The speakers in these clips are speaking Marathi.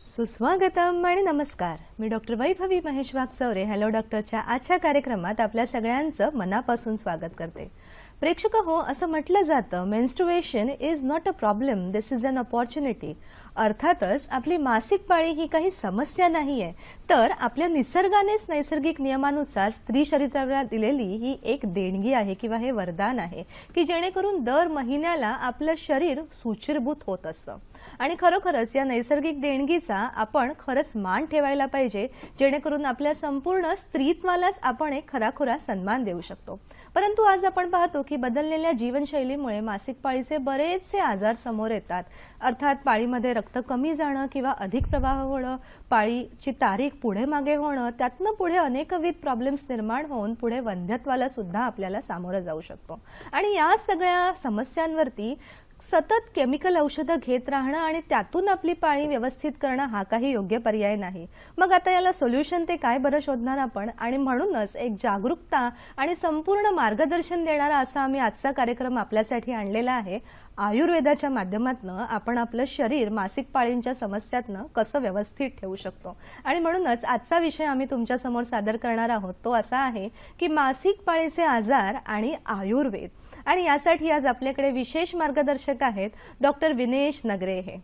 सुस्वागतम आणि नमस्कार. मी डॉक्टर वैभवी महेश वागचौरे हॅलो डॉक्टरच्या आजच्या कार्यक्रमात आपल्या सगळ्यांचं मनापासून स्वागत करते. प्रेक्षक हो, असं म्हटलं जातं menstruation is not a problem, this is an opportunity. अर्थातच आपली मासिक पाळी ही काही समस्या नाहीये, तर आपल्या निसर्गानेच नैसर्गिक नियमानुसार स्त्री शरीराला दिलेली ही एक देणगी आहे किंवा हे वरदान आहे की जेणेकरून दर महिन्याला आपलं शरीर सुचिरभूत होत असतं. आणि खरोखरच या नैसर्गिक देणगीचा आपण खरंच मान ठेवायला पाहिजे, जेणेकरून आपल्या संपूर्ण स्त्रीत्वालाच आपण एक खराखुरा सन्मान देऊ शकतो. परंतु आज आपण पाहतो की बदललेल्या जीवनशैलीमुळे मासिक पाळीचे बरेचसे आजार समोर येतात. अर्थात पाळीमध्ये रक्त कमी जाणं किंवा अधिक प्रवाह होणं, पाळीची तारीख पुढे मागे होणं, त्यातनं पुढे अनेकविध प्रॉब्लेम्स निर्माण होऊन पुढे वंध्यत्वाला सुद्धा आपल्याला सामोरं जाऊ शकतो. आणि या सगळ्या समस्यांवरती सतत केमिकल औषधं घेत राहणं आणि त्यातून आपली पाळी व्यवस्थित करणं हा काही योग्य पर्याय नाही. मग आता याला सोल्युशन ते काय बरं शोधणार आपण, आणि म्हणूनच एक जागरूकता आणि संपूर्ण मार्गदर्शन देणारा असा आम्ही आजचा कार्यक्रम आपल्यासाठी आणलेला आहे. आयुर्वेदाच्या माध्यमातून आपण आपलं शरीर मासिक पाळींच्या समस्यांतनं कसं व्यवस्थित ठेवू शकतो. आणि म्हणूनच आजचा विषय आम्ही तुमच्या समोर सादर करणार आहोत तो असा आहे की मासिक पाळीचे आजार आणि आयुर्वेद. आणि यासाठी आज आपल्याकडे विशेष मार्गदर्शक आहेत डॉक्टर विनेश नगरे. हे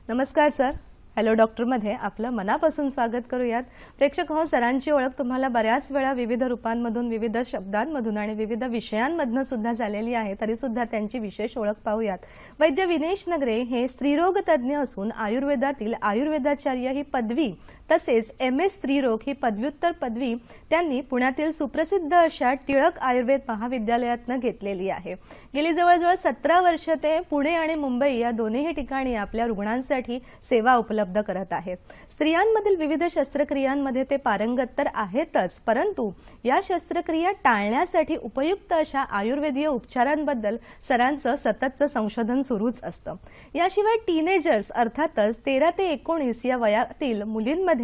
नमस्कार सर. हॅलो डॉक्टर मध्ये आपलं मनापासून स्वागत करूयात. प्रेक्षक हो, सरांची ओळख तुम्हाला बऱ्याच वेळा विविध रूपांमधून, विविध शब्दांमधून आणि विविध विषयांमधून सुद्धा झालेली आहे, तरी सुद्धा त्यांची विशेष ओळख पाहूयात. वैद्य विनेश नगरे हे स्त्रीरोग तज्ज्ञ असून आयुर्वेदातील आयुर्वेदाचार्य ही पदवी तसेच MS स्त्रीरोग ही पदव्युत्तर पदवी त्यांनी पुण्यातील सुप्रसिद्ध अशा टिळक आयुर्वेद महाविद्यालयातनं घेतलेली आहे. गेली जवळजवळ 17 वर्ष ते पुणे आणि मुंबई या दोन्ही ठिकाणी आपल्या रुग्णांसाठी सेवा उपलब्ध करत आहेत. स्त्रियांमधील विविध शस्त्रक्रियांमध्ये ते पारंगत तर आहेतच, परंतु या शस्त्रक्रिया टाळण्यासाठी उपयुक्त अशा आयुर्वेदीय उपचारांबद्दल सरांचं सततचं संशोधन सुरूच असतं. याशिवाय टीनेजर्स अर्थातच 13 ते 19 या वयातील मुलींमध्ये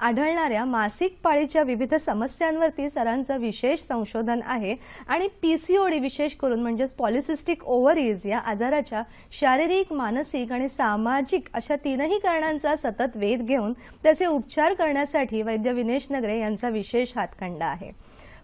आढळणाऱ्या मासिक पाळीच्या विविध समस्यांवरती सरांचं विशेष संशोधन आहे. आणि PCOD विशेष करून म्हणजे पॉलिसिस्टिक ओव्हरीज या आजाराच्या शारीरिक, मानसिक आणि सामाजिक अशा तीनही कारणांचा सतत वेध घेऊन त्याचे उपचार करण्यासाठी वैद्य विनेश नगरे यांचा विशेष हातखंडा आहे.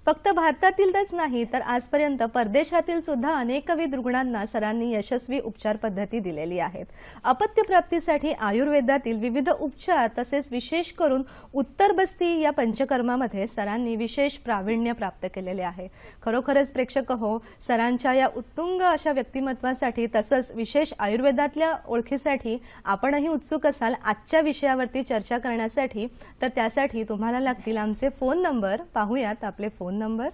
फक्त भारतातीलच नाही तर आजपर्यंत परदेशातील सुद्धा अनेकविध रुग्णांना सरांनी यशस्वी उपचार पद्धती दिलेली आहेत. अपत्य प्राप्तीसाठी आयुर्वेदातील विविध उपचार तसेच विशेष करून उत्तर बस्ती या पंचकर्मामध्ये सरांनी विशेष प्रावीण्य प्राप्त केलेले आहे. खरोखरच प्रेक्षक हो, सरांच्या या उत्तुंग अशा व्यक्तिमत्वासाठी तसंच विशेष आयुर्वेदातल्या ओळखीसाठी आपणही उत्सुक असाल आजच्या विषयावरती चर्चा करण्यासाठी, तर त्यासाठी तुम्हाला लागतील आमचे फोन नंबर. पाहूयात आपले फोन नंबर.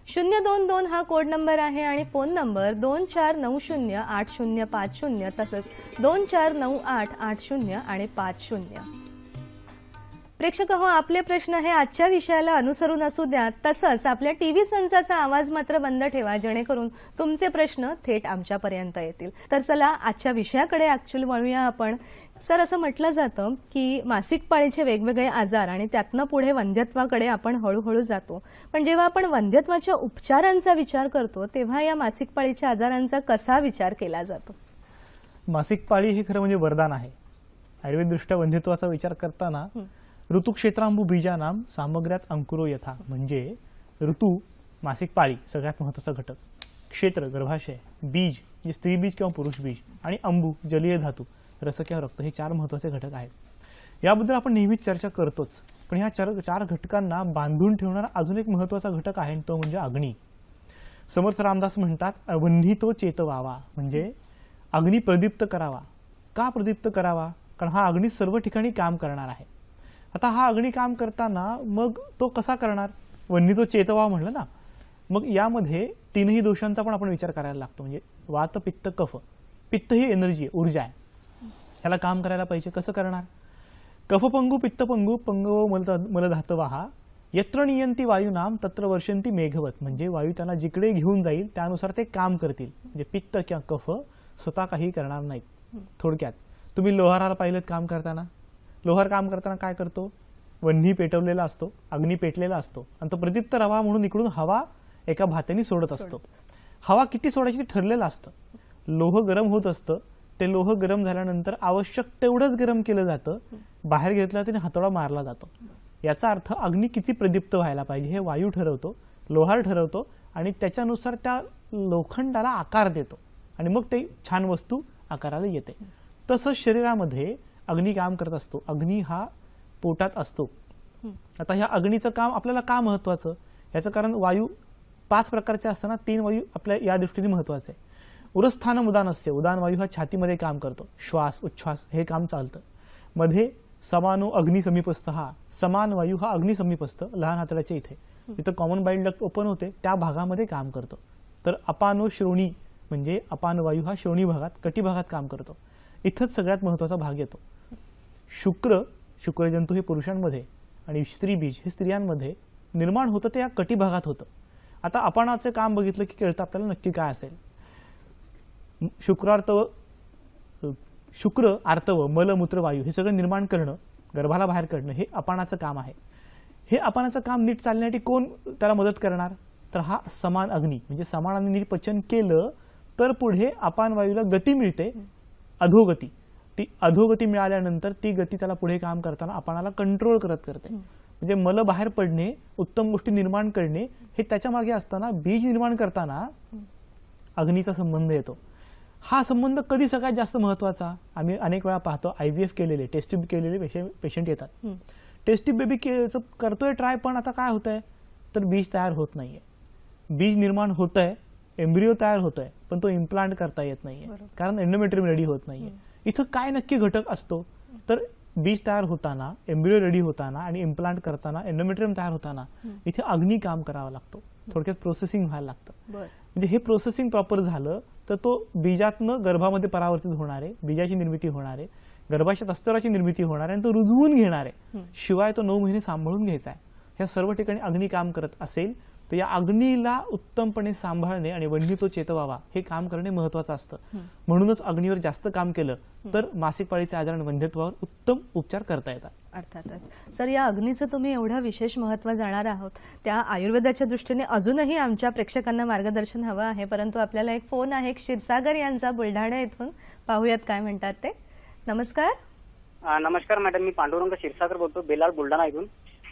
022 हा कोड नंबर आहे आणि फोन नंबर 24908050 तसंच 249880 आणि 50. प्रेक्षक हो, आपले प्रश्न हे आजच्या विषयाला अनुसरून असू द्या, तसंच आपल्या टीव्ही संचाचा आवाज मात्र बंद ठेवा, जेणेकरून तुमचे प्रश्न थेट आमच्यापर्यंत येतील. तर चला आजच्या विषयाकडे ऍक्च्युअली वळूया आपण. सर, असं म्हटलं जातं की मासिक पाळीचे वेगवेगळे आजार आणि त्यातनं पुढे वंध्यत्वाकडे आपण हळूहळू जातो. पण जेव्हा आपण वंध्यत्वाच्या उपचारांचा विचार करतो तेव्हा या मासिक पाळीच्या आजारांचा कसा विचार केला जातो? मासिक पाळी हे खरं म्हणजे वरदान आहे. आयुर्वेददृष्ट्या वंध्यत्वाचा विचार करताना ऋतुक्षेत्रांबू बीजानाम सामग्र्यात अंकुरो यथा, म्हणजे ऋतू मासिक पाळी सगळ्यात महत्त्वाचा घटक, क्षेत्र गर्भाशय, बीज म्हणजे स्त्री बीज किंवा पुरुष बीज, आणि अंबू जलीय धातू रस किंवा रक्त, हे 4 महत्त्वाचे घटक आहेत. याबद्दल आपण नेहमीच चर्चा करतोच, पण ह्या 4 घटकांना बांधून ठेवणारा अजून एक महत्त्वाचा घटक आहे, तो म्हणजे अग्नी. समर्थ रामदास म्हणतात अवन्हितो चेतवावा, म्हणजे अग्नी प्रदीप्त करावा. का प्रदीप्त करावा? कारण हा अग्नी सर्व ठिकाणी काम करणार आहे. आता हा अग्नी काम करताना मग तो कसा करणार? वन्ही तो चेतवा म्हणलं ना, मग यामध्ये तीनही दोषांचा पण आपण विचार करायला लागतो. म्हणजे वात पित्त कफ. पित्त ही एनर्जी आहे, ऊर्जा आहे, ह्याला काम करायला पाहिजे. कसं करणार? कफपंगू पित्तपंगू पंगव मलधातवाहा यत्र नियंती वायुनाम तत्र वर्षंती मेघवत. म्हणजे वायू त्यांना जिकडे घेऊन जाईल त्यानुसार ते काम करतील. म्हणजे पित्त किंवा कफ स्वतः काही करणार नाहीत. थोडक्यात तुम्ही लोहाराला पाहिलं काम करताना, लोहार काम करताना काय करतो? वन्ही पेटवलेला असतो, अग्नी पेटलेला असतो आणि तो प्रदीप्त रवा म्हणून इकडून हवा एका भात्याने सोडत असतो. हवा किती सोडायची ते ठरलेलं असतं. लोह गरम होत असतं, ते लोह गरम झाल्यानंतर आवश्यक तेवढंच गरम केलं जातं, बाहेर घेतला त्याने हातोडा मारला जातो. याचा अर्थ अग्नी किती प्रदीप्त व्हायला पाहिजे हे वायू ठरवतो, लोहार ठरवतो आणि त्याच्यानुसार त्या लोखंडाला आकार देतो आणि मग ते छान वस्तू आकाराला येते. तसंच शरीरामध्ये अग्नी काम करत असतो. अग्नी हा पोटात असतो. आता ह्या अग्नीचं काम आपल्याला का महत्वाचं? याचं कारण वायू 5 प्रकारचे असताना 3 वायू आपल्या या दृष्टीने महत्वाचे आहे. उरस्थानम उदान असते. उदान वायू हा छातीमध्ये काम करतो, श्वास उच्छ्वास हे काम चालतं. मध्ये समानो अग्नी समीपस्थ, हा समान वायू हा अग्नी समीपस्थ लहान हातळ्याच्या इथे जिथं कॉमन बाईल डक्ट ओपन होते त्या भागामध्ये काम करतो. तर अपानो श्रोणी म्हणजे अपान वायू हा श्रोणी भागात कटी भागात काम करतो. इथंच सगळ्यात महत्वाचा भाग येतो. शुक्रजंतू हे पुरुषांमध्ये आणि स्त्री बीज हे स्त्रियांमध्ये निर्माण होतं ते या कटी भागात होतं. आता अपानाचे काम बघितलं की कळतं आपल्याला नक्की काय असेल. शुक्र आर्तव मलमूत्र वायू हे सगळं निर्माण करणं, गर्भाला बाहेर काढणं हे अपानाचं काम आहे. हे अपानाचं काम नीट चालण्यासाठी कोण त्याला मदत करणार? तर हा समान अग्नी. म्हणजे समानाने नीट पचन केलं तर पुढे अपान वायूला गती मिळते, अधोगती. ती अधोगती मिळाल्यानंतर ती गती त्याला पुढे काम करताना अपानाला कंट्रोल करते. म्हणजे मल बाहेर पडणे, उत्तम गोष्टी निर्माण करणे हे त्याच्या मागे असताना बीज निर्माण करताना अग्नीचा संबंध येतो. हा संबंध कधी सगळ्यात जास्त महत्वाचा? आम्ही अनेक वेळा पाहतो IVF केलेले, टेस्ट ट्यूब केलेले पेशंट येतात. टेस्ट ट्यूब बेबी करतोय ट्राय, पण आता काय होतंय तर बीज तयार होत नाहीये. बीज निर्माण होतंय, एम्ब्रिओ तयार होतोय, पण तो इम्प्लांट करता येत नाहीये कारण एंडोमेट्रियम रेडी होत नाहीये. इथं काय नक्की घटक असतो तर बीज तयार होताना, एम्ब्रिओ रेडी होताना आणि इम्प्लांट करताना, एंडोमेट्रियम तयार होताना इथे अग्नी काम करावा लागतो. थोडक्यात प्रोसेसिंग व्हायला लागतं. म्हणजे हे प्रोसेसिंग प्रॉपर झालं तर तो बीजातनं गर्भामध्ये परावर्तित होणार आहे, बीजाची निर्मिती होणार आहे, गर्भाशयात अस्तराची निर्मिती होणार आहे आणि तो रुजवून घेणार आहे. शिवाय तो 9 महिने सांभाळून घ्यायचा आहे. ह्या सर्व ठिकाणी अग्नी काम करत असेल तर या अग्नीला उत्तमपणे सांभाळणे आणि वन्ही तो चेतवावा हे काम करणे महत्वाचं असतं. म्हणूनच अग्नीवर जास्त काम केलं तर मासिक पाळीचे आजार आणि वंध्यत्वावर उत्तम उपचार करता येतात. अर्थातच. सर, या अग्नीचं तुम्ही एवढं विशेष महत्त्व जाणार आहोत, त्या आयुर्वेदाच्या दृष्टीने अजूनही आमच्या प्रेक्षकांना मार्गदर्शन हवं आहे. परंतु आपल्याला एक फोन आहे क्षीरसागर यांचा बुलढाणा येथून. पाहूयात काय म्हणतात ते. नमस्कार. नमस्कार मॅडम, मी पांडुरंग क्षीरसागर बोलतो, बेलाळ बुलढाणा इथून.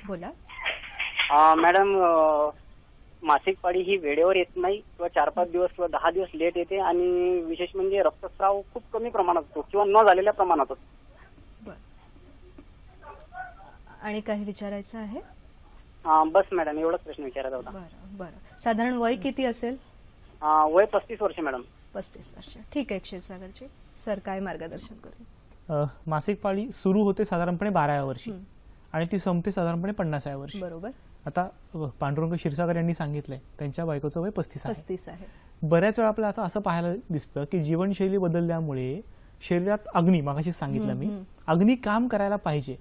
बोला. मॅडम, मासिक पाळी ही वेळेवर येत नाही किंवा 4-5 दिवस किंवा 10 दिवस लेट येते आणि विशेष म्हणजे रक्तस्राव खूप कमी प्रमाणात होतो किंवा न झालेल्या प्रमाणात होतो. आणि काही विचारायचं आहे? बस मॅडम, एवढाच प्रश्न विचारायचा होता. बरं. साधारण वय किती असेल? वय 35 वर्ष मॅडम. 35 वर्ष. ठीक आहे क्षीरसागरजी. सर, काय मार्गदर्शन करू? मासिक पाळी सुरू होते साधारणपणे 12व्या वर्षी आणि ती संपते साधारणपणे 50व्या वर्षी. बरोबर. आता पांडुरंग क्षीरसागर यांनी सांगितलंय त्यांच्या बायकोचं वय 35 आहे. बऱ्याच वेळा आपल्याला आता असं पाहायला दिसतं की जीवनशैली बदलल्यामुळे शरीरात अग्नी, मागाशी सांगितलं मी, अग्नी काम करायला पाहिजे,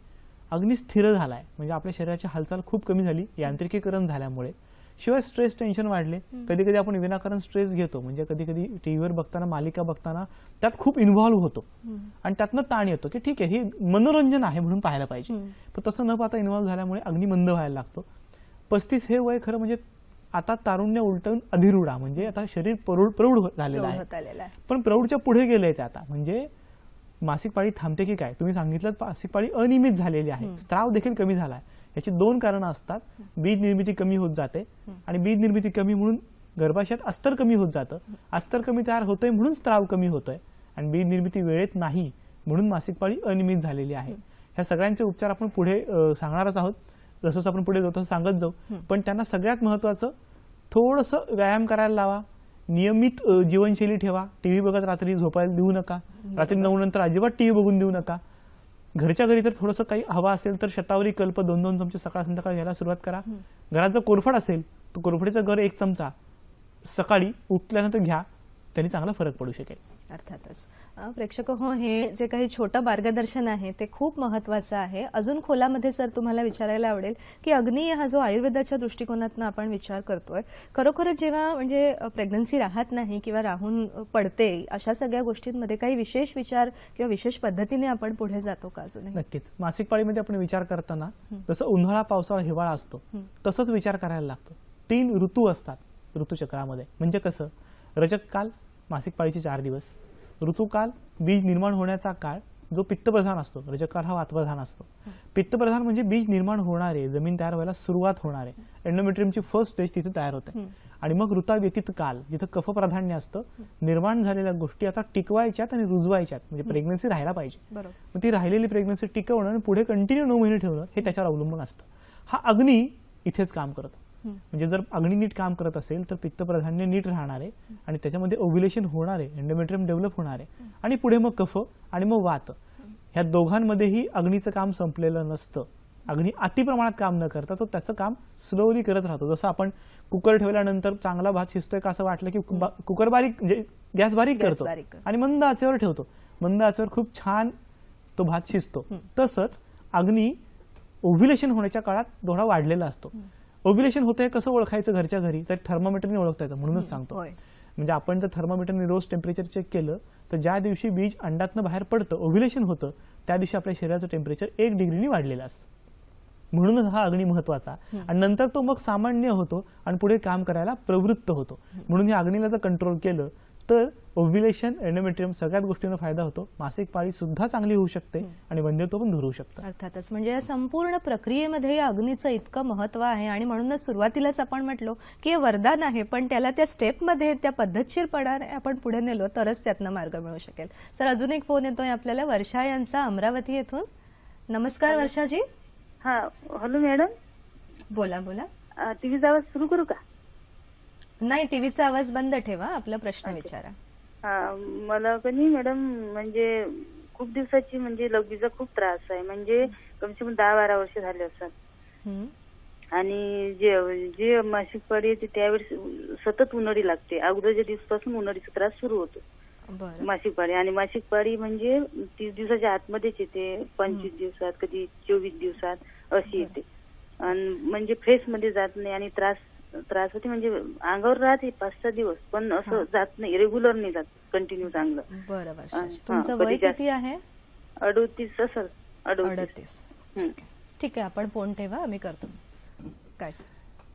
अग्नी स्थिर झालाय. म्हणजे आपल्या शरीराची हालचाल खूप कमी झाली यांत्रिकीकरण झाल्यामुळे. शिवाय स्ट्रेस, टेन्शन वाढले. कधी कधी आपण विनाकारण स्ट्रेस घेतो. म्हणजे कधी कधी टीव्हीवर बघताना, मालिका बघताना त्यात खूप इन्व्हॉल्व्ह होतो आणि त्यातनं ताण येतो की ठीक आहे हे मनोरंजन आहे म्हणून पाहायला पाहिजे, पण तसं न पाहता इन्व्हॉल्व्ह झाल्यामुळे अग्नी मंद व्हायला लागतो. 35 हे वय खरं म्हणजे आता तारुण्य उलटून अधिरूढा, म्हणजे आता शरीर प्रौढ झालेलं आहे. पण प्रौढच्या पुढे गेलंय ते आता. म्हणजे मासिक पाळी थांबते की काय? तुम्ही सांगितलं मासिक पाळी अनियमित झालेली आहे, स्त्राव देखील कमी झालाय. याची 2 कारणं असतात. बीज निर्मिती कमी होत जाते आणि बीज निर्मिती कमी म्हणून गर्भाशयात अस्तर कमी होत जातं. अस्तर कमी तयार होतोय म्हणून स्त्राव कमी होतोय आणि बीज निर्मिती वेळेत नाही म्हणून मासिक पाळी अनियमित झालेली आहे. ह्या सगळ्यांचे उपचार आपण पुढे सांगणारच आहोत, जसं आपण पुढे जातो सांगत जाऊ. पण त्यांना सगळ्यात महत्वाचं थोडंसं व्यायाम करायला लावा, नियमित जीवनशैली ठेवा. टीव्ही बघत रात्री झोपायला देऊ नका. रात्री 9 नंतर अजिबात टीव्ही बघून देऊ नका. घरच्या घरी जर थोडंसं काही हवा असेल तर शतावरी कल्प 2-2 चमचे सकाळ संध्याकाळ घ्यायला सुरुवात करा. घरात जर कोरफड असेल तर कोरफडीचं गर 1 चमचा सकाळी उठल्यानंतर घ्या, त्यांनी चांगला फरक पडू शकेल. अर्थातच प्रेक्षक हो, हे जे काही छोटं मार्गदर्शन आहे ते खूप महत्त्वाचं आहे. अजून खोलामध्ये सर तुम्हाला विचारायला आवडेल की अग्नी हा जो आयुर्वेदाच्या दृष्टिकोनातून आपण विचार करतोय, खरोखरच जेव्हा म्हणजे प्रेग्नन्सी राहत नाही किंवा राहून पडते, अशा सगळ्या गोष्टींमध्ये काही विशेष विचार किंवा विशेष पद्धतीने आपण पुढे जातो का अजूनही? नक्कीच. मासिक पाळीमध्ये आपण विचार करताना जसं उन्हाळा, पावसाळा, हिवाळा असतो तसंच विचार करायला लागतो. 3 ऋतू असतात ऋतुचक्रामध्ये. म्हणजे कसं, रजक काल मासिक पाळीचे 4 दिवस, ऋतुकाल बीज निर्माण होण्याचा काळ जो पित्तप्रधान असतो, रजकाल हा वातप्रधान असतो. पित्तप्रधान म्हणजे बीज निर्माण होणारे, जमीन तयार व्हायला सुरुवात होणारे, एंडोमेट्रियमची फर्स्ट स्टेज तिथे तयार होते. आणि मग ऋताव्यतीत काल जिथं कफप्राधान्य असतं, निर्माण झालेल्या गोष्टी आता टिकवायच्यात आणि रुजवायच्यात, म्हणजे प्रेग्नन्सी राहायला पाहिजे. मग ती राहिलेली प्रेग्नन्सी टिकवणं आणि पुढे कंटिन्यू 9 महिने ठेवणं हे त्याच्यावर अवलंबून असतं. हा अग्नी इथेच काम करतो. म्हणजे जर अग्नी नीट काम करत असेल तर पित्तप्रधान्य नीट राहणार आहे आणि त्याच्यामध्ये ओव्ह्युलेशन होणार आहे, एंडोमेट्रियम डेव्हलप होणार आहे आणि पुढे मग कफ आणि मग वात, ह्या दोघांमध्येही अग्नीचं काम संपलेलं नसतं. अग्नी अति प्रमाणात काम न करता तो त्याचं काम स्लोली करत राहतो. जसं आपण कुकर ठेवल्यानंतर चांगला भात शिजतोय का असं वाटलं की कुकर बारीक, गॅस बारीक करतो आणि मंद आचेवर ठेवतो, मंद आचेवर खूप छान तो भात शिजतो. तसंच अग्नी ओव्ह्युलेशन होण्याच्या काळात थोडा वाढलेला असतो. ओव्ह्युलेशन होतंय कसं ओळखायचं घरच्या घरी, तर थर्मामीटरने ओळखता येतं. म्हणूनच सांगतो, म्हणजे आपण जर थर्मामीटरने रोज टेम्परेचर चेक केलं तर ज्या दिवशी बीज अंडातनं बाहेर पडतं, ओव्ह्युलेशन होतं, त्या दिवशी आपल्या शरीराचं टेम्परेचर 1 डिग्रीने वाढलेलं असतं. म्हणूनच हा अग्नी महत्वाचा. आणि नंतर तो मग सामान्य होतो आणि पुढे काम करायला प्रवृत्त होतो. म्हणून या अग्नीला जर कंट्रोल केलं तर ओव्ह्युलेशन, एंडोमेट्रियम सगळ्याच गोष्टींना फायदा होतो. मासिक पाळी सुद्धा चांगली होऊ शकते आणि वंध्यत्व पण दूर होऊ शकतं. अर्थातच, म्हणजे या संपूर्ण प्रक्रियेमध्ये या अग्नीचं इतकं महत्व आहे आणि म्हणूनच सुरुवातीलाच आपण म्हटलो की हे वरदान आहे, पण त्याला त्या स्टेपमध्ये त्या पद्धतशीरपणाने आपण पुढे नेलो तरच त्यातनं मार्ग मिळू शकेल. सर अजून एक फोन येतोय आपल्याला, वर्षा यांचा अमरावती येथून. नमस्कार वर्षाजी. हा, हॅलो मॅडम. बोला बोला. टीव्हीचा आवाज सुरू करू का? नाही, टीव्हीचा आवाज बंद ठेवा, आपला प्रश्न विचारा. मला कधी मॅडम म्हणजे खूप दिवसाची म्हणजे लघवीचा खूप त्रास आहे, म्हणजे कमसे कम 10-12 वर्ष झाले असतात. आणि जे जे मासिक पाळी येते त्यावेळेस सतत उन्हाळी लागते. अगोदरच्या दिवसापासून उन्हाळीचा त्रास सुरू होतो मासिक पाळी. आणि मासिक पाळी म्हणजे 30 दिवसाच्या आतमध्येच येते, 25 दिवसात, कधी 24 दिवसात अशी येते. आणि म्हणजे फ्रेश मध्ये जात नाही आणि त्रास होते, म्हणजे अंगावर राहते 5-6 दिवस, पण असं जात नाही, रेग्युलर नाही जात, कंटिन्यू चांगलं. बरोबर. तुमचं वय किती आहे? 38 असेल. 38. ठीक आहे, आपण फोन ठेवा, आम्ही करतो. काय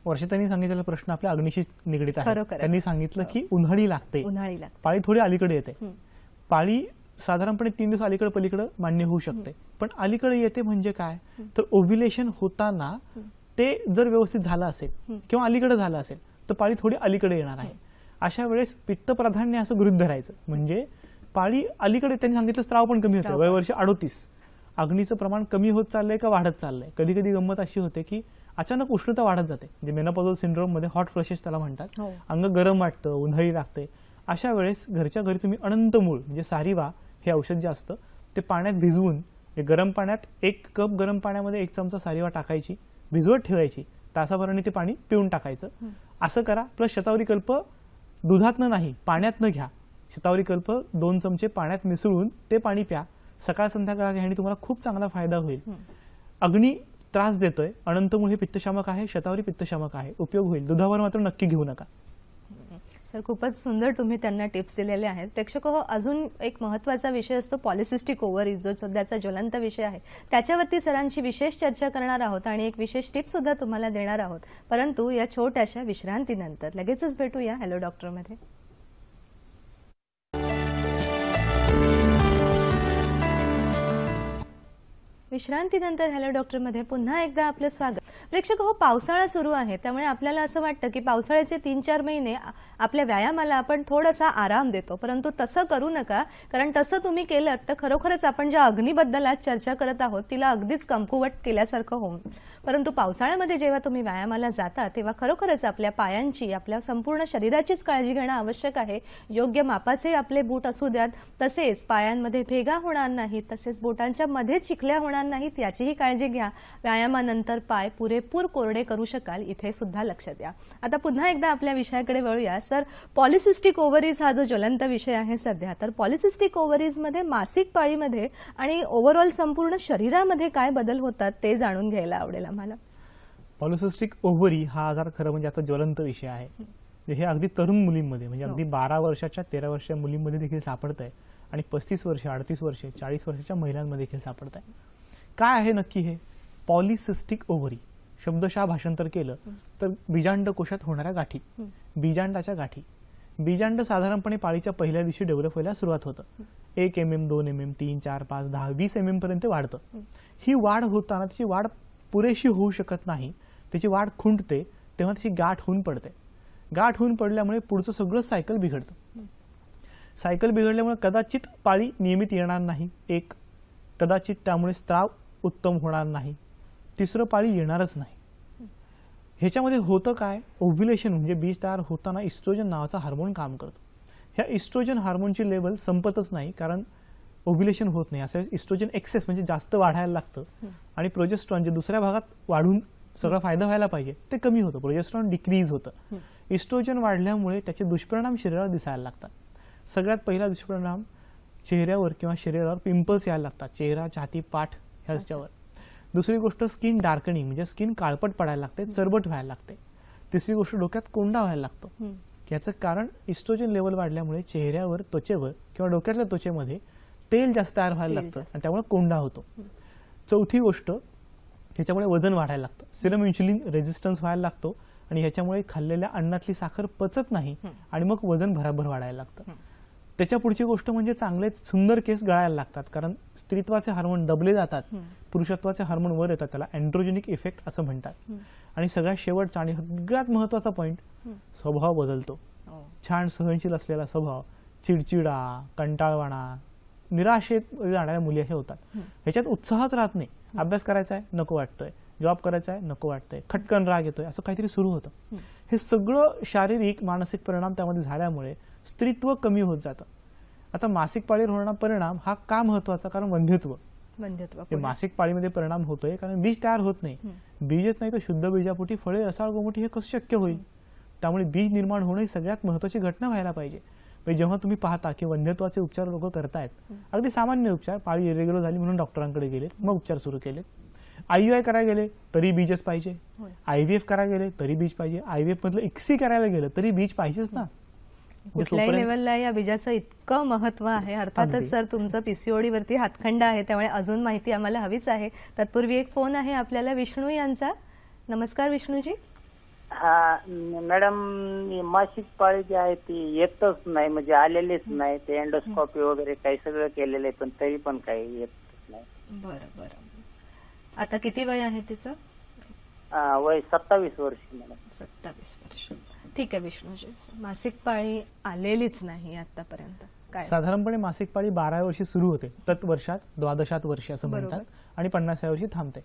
वर्षातांनी सांगितलेला प्रश्न आपल्या अग्नीशी निगडीत आहे. त्यांनी सांगितलं की उन्हाळी लागते, पाळी थोडी अलीकडे येते. पाळी साधारणपणे 3 दिवस अलीकडे पलीकडे मान्य होऊ शकते, पण अलीकडे येते म्हणजे काय, तर ओव्ह्युलेशन होताना ते जर व्यवस्थित झालं असेल किंवा अलीकडे झालं असेल तर पाळी थोडी अलीकडे येणार आहे. अशा वेळेस पित्त प्राधान्य असं गृहीत धरायचं. म्हणजे पाळी अलीकडे, त्यांनी सांगितलं स्त्राव पण कमी होते, वय वर्ष 38, अग्नीचं प्रमाण कमी होत चाललंय का वाढत चाललंय. कधी कधी गंमत अशी होते की अचानक उष्णता वाढत जाते, म्हणजे मेनोपॉझल सिंड्रोम मध्ये हॉट फ्लशेस त्याला म्हणतात. अंग गरम वाटतं, उन्हाळी लागते. अशा वेळेस घरच्या घरी तुम्ही अनंत मूळ म्हणजे सारिवा हे औषध जे असतं ते पाण्यात भिजवून, गरम पाण्यात 1 कप गरम पाण्यामध्ये 1 चमचा सारिवा टाकायची, भिजवत ठेवायची, तासाभराने ते पाणी पिऊन टाकायचं. असं करा. प्लस शतावरी कल्प दुधातनं नाही, पाण्यातनं घ्या. शतावरी कल्प 2 चमचे पाण्यात मिसळून ते पाणी प्या. सकाळ संध्याकाळ घ्याने तुम्हाला खूप चांगला फायदा होईल. अग्नी त्रास देतोय, अनंतमूळ हे पित्तशामक आहे, शतावरी पित्तशामक आहे, उपयोग होईल. दुधावर मात्र नक्की घेऊ नका. सर खूपच सुंदर तुम्ही त्यांना टिप्स दिलेले आहेत. प्रेक्षक हो, अजून एक महत्त्वाचा विषय असतो पॉलिसिस्टिक ओव्हरी, जो सध्याचा ज्वलंत विषय आहे. त्याच्यावरती सरांची विशेष चर्चा करणार आहोत आणि एक विशेष टिप सुद्धा तुम्हाला देणार आहोत, परंतु या छोट्याशा विश्रांतीनंतर. लगेचच भेटूया हॅलो डॉक्टरमध्ये. विश्रांतीनंतर हॅलो डॉक्टर मध्ये पुन्हा एकदा आपलं स्वागत. प्रेक्षक हो, पावसाळा सुरू आहे, त्यामुळे आपल्याला असं वाटतं की पावसाळ्याचे 3-4 महिने आपल्या व्यायामाला आपण थोडासा आराम देतो, परंतु तसं करू नका. कारण तसं तुम्ही केलं तर खरोखरच आपण ज्या अग्नीबद्दल आज चर्चा करत आहोत तिला अगदीच कमकुवट केल्यासारखं होईल. परंतु पावसाळ्यामध्ये जेव्हा तुम्ही व्यायामाला जाता तेव्हा खरोखरच आपल्या पायांची, आपल्या संपूर्ण शरीराचीच काळजी घेणं आवश्यक आहे. योग्य मापाचे आपले बूट असू द्यात, तसेच पायांमध्ये भेगा होणार नाहीत, तसेच बोटांच्या मध्ये चिखल्या होणार नाहीत याचीही काळजी घ्या. व्यायामानंतर पाय पुरेपूर कोरडे करू शकाल, इथे सुद्धा लक्ष द्या. आता पुन्हा एकदा आपल्या विषयाकडे वळूया. सर, पॉलिसिस्टिक ओव्हरीज हा जो ज्वलंत विषय आहे सध्या, तर पॉलिसिस्टिक ओव्हरीज मध्ये मासिक पाळीमध्ये आणि ओव्हरऑल संपूर्ण शरीरामध्ये काय बदल होतात ते जाणून घ्यायला आवडेल आम्हाला. पॉलिसिस्टिक ओव्हरी हा आजार खरं म्हणजे आता ज्वलंत विषय आहे. हे अगदी तरुण मुलींमध्ये, म्हणजे अगदी 12 वर्षाच्या 13 वर्षाच्या मुलींमध्ये देखील सापडत आहे आणि 35 वर्ष 38 वर्ष 40 वर्षाच्या महिलांमध्ये देखील सापडत आहे. काय आहे नक्की हे पॉलिसिस्टिक ओव्हरी? शब्दशः भाषांतर केलं तर बीजांड कोशात होणाऱ्या गाठी, बीजांडाच्या गाठी. बीजांड साधारणपणे पाळीच्या पहिल्या दिवशी डेव्हलप व्हायला सुरुवात होतं. 1 mm 2 mm 3 4 5 10 20 mm पर्यंत वाढतं. ही वाढ होताना त्याची वाढ पुरेशी होऊ शकत नाही, त्याची वाढ खुंटते, तेव्हा त्याची गाठ होऊन पडते. गाठ होऊन पडल्यामुळे पुढचं सगळं सायकल बिघडतं. सायकल बिघडल्यामुळे कदाचित पाळी नियमित येणार नाही, एक कदाचित त्यामुळे स्त्राव उत्तम होणार नाही, तिसरं पाळी येणारच नाही. ह्याच्यामध्ये होतं काय, ओव्ह्युलेशन म्हणजे बीज तयार होताना इस्ट्रोजन नावाचा हार्मोन काम करतो. ह्या इस्ट्रोजन हार्मोनची लेवल संपतच नाही, कारण ओव्ह्युलेशन होत नाही. असं इस्ट्रोजन एक्सेस म्हणजे जास्त वाढायला लागतं आणि प्रोजेस्ट्रॉन जे दुसऱ्या भागात वाढून सगळा फायदा व्हायला पाहिजे ते कमी होतं, प्रोजेस्ट्रॉन डिक्रीज होतं. इस्ट्रोजन वाढल्यामुळे त्याचे दुष्परिणाम शरीरावर दिसायला लागतात. सगळ्यात पहिला दुष्परिणाम चेहऱ्यावर किंवा शरीरावर पिंपल्स यायला लागतात, चेहरा, छाती, पाठ ह्याच्यावर. दुसरी गोष्ट स्किन डार्कनिंग म्हणजे स्किन काळपट पडायला लागते, चरबट व्हायला लागते. तिसरी गोष्ट डोक्यात कोंडा व्हायला लागतो. याचं कारण इस्ट्रोजन लेवल वाढल्यामुळे चेहऱ्यावर, त्वचेवर किंवा डोक्यातल्या त्वचेमध्ये तेल जास्त तयार व्हायला लागतं आणि त्यामुळे कोंडा होतो. चौथी गोष्ट, ह्याच्यामुळे वजन वाढायला लागतं, सिरम इन्शुलिन रेजिस्टन्स व्हायला लागतो आणि ह्याच्यामुळे खाल्लेल्या अन्नातली साखर पचत नाही आणि मग वजन भराभर वाढायला लागतं. त्याच्या पुढची गोष्ट म्हणजे चांगलेच सुंदर केस गळायला लागतात, कारण स्त्रीत्वाचे हार्मोन दबले जातात, पुरुषत्वाचे हार्मोन वर येतात, त्याला अँड्रोजेनिक इफेक्ट असं म्हणतात. आणि सगळ्यात शेवटचा आणि सगळ्यात महत्वाचा पॉइंट, स्वभाव बदलतो. छान सहनशील असलेला स्वभाव चिडचिडा, कंटाळवाणा, निराशेत जाणाऱ्या मुली अशा होतात. ह्याच्यात उत्साहच राहत नाही. अभ्यास करायचा आहे नको वाटतोय, जॉब करायचा आहे नको वाटतंय, खटकन राग येतोय, असं काहीतरी सुरू होतं. हे सगळं शारीरिक मानसिक परिणाम त्यामध्ये झाल्यामुळे स्त्रीत्व कमी होत जातं. आता मासिक पाळीवर होणारा परिणाम हा का महत्वाचा, कारण वंध्यत्व. मासिक पाळीमध्ये परिणाम होतोय कारण बीज तयार होत नाही. बीज येत नाही तर शुद्ध बीजापोटी फळे, रसाळ गोमुटी हे कसं शक्य होईल? त्यामुळे बीज निर्माण होणं ही सगळ्यात महत्वाची घटना व्हायला पाहिजे. जेव्हा तुम्ही पाहता की वंध्यत्वाचे उपचार लोक करतायत, अगदी सामान्य उपचार, पाळी इरेग्युलर झाली म्हणून डॉक्टरांकडे गेलेत, मग उपचार सुरू केलेत. IUI करायला गेले तरी बीजच पाहिजे, IVF करायला गेले तरी बीज पाहिजे, IVF मधलं ICSI करायला गेलं तरी बीज पाहिजेच ना. कुठल्याही लेवलला या बीजाचं इतकं महत्व आहे. अर्थातच सर, तुमचं PCOD वरती हातखंड आहे, त्यामुळे अजून माहिती आम्हाला हवीच आहे. तत्पूर्वी एक फोन आहे आपल्याला विष्णू यांचा. नमस्कार विष्णूजी. हा मॅडम, मासिक पाळी जी आहे ती येतच नाही, म्हणजे आलेलीच नाही. ते एंडोस्कोपी वगैरे काही सगळं केलेलं आहे, पण तरी पण काही येतच नाही. बरं बरं. आता किती वय आहे तिचं? वय 27 वर्ष मॅडम. 27 वर्ष. ठीक आहे विष्णूजी, मासिक पाळी आलेलीच नाही आतापर्यंत. काय साधारणपणे मासिक पाळी 12 वर्षी सुरू होते, तत्वर्षात द्वादशात वर्षी असं म्हणतात, आणि 50व्या वर्षी थांबते.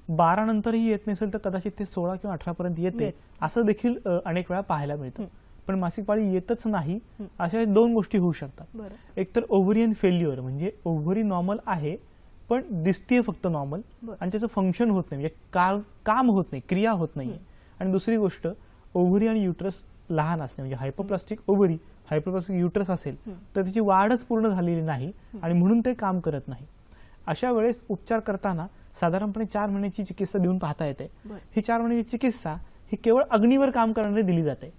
12 नंतरही येत नसेल तर कदाचित ते 16 किंवा 18 पर्यंत येते, असं देखील अनेक वेळा पाहायला मिळतं. पण मासिक पाळी येतच नाही, अशा 2 गोष्टी होऊ शकतात. एक तर ओव्हरियन फेल्युअर, म्हणजे ओव्हरी नॉर्मल आहे पण दिसतीये फक्त नॉर्मल, आणि त्याचं फंक्शन होत नाही, म्हणजे काम होत नाही, क्रिया होत नाहीये. आणि दुसरी गोष्ट, ओव्हरी आणि युट्रस लहान असणे, म्हणजे हायपोप्लास्टिक ओव्हरी, हायपोप्लास्टिक युट्रस असेल तर त्याची वाढच पूर्ण झालेली नाही आणि म्हणून ते काम करत नाही. अशा वेळेस उपचार करताना साधारणपणे 4 महिन्याची चिकित्सा देऊन पाहता येते. ही 4 महिन्याची चिकित्सा ही केवळ अग्नीवर काम करणारी दिली जाते.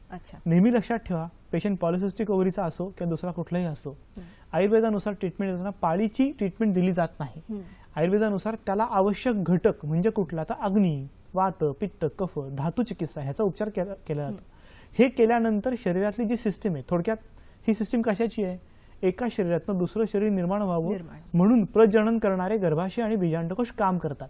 नेहमी लक्षात ठेवा, पेशंट पॉलिसिस्टिक ओव्हरीचा असो किंवा दुसरा कुठलाही असो, आयुर्वेदानुसार ट्रीटमेंट देताना पाळीची ट्रीटमेंट दिली जात नाही. आयुर्वेदानुसार त्याला आवश्यक घटक म्हणजे कुठला, तर अग्नी, वात, पित्त, कफ, धातू चिकित्सा ह्याचा उपचार केला जातो. हे केल्यानंतर शरीरातली जी सिस्टीम आहे, थोडक्यात ही सिस्टीम कशाची आहे, एका शरीरातून दुसरं शरीर निर्माण व्हावं म्हणून प्रजनन करणारे गर्भाशय आणि बीजांडकोश काम करतात.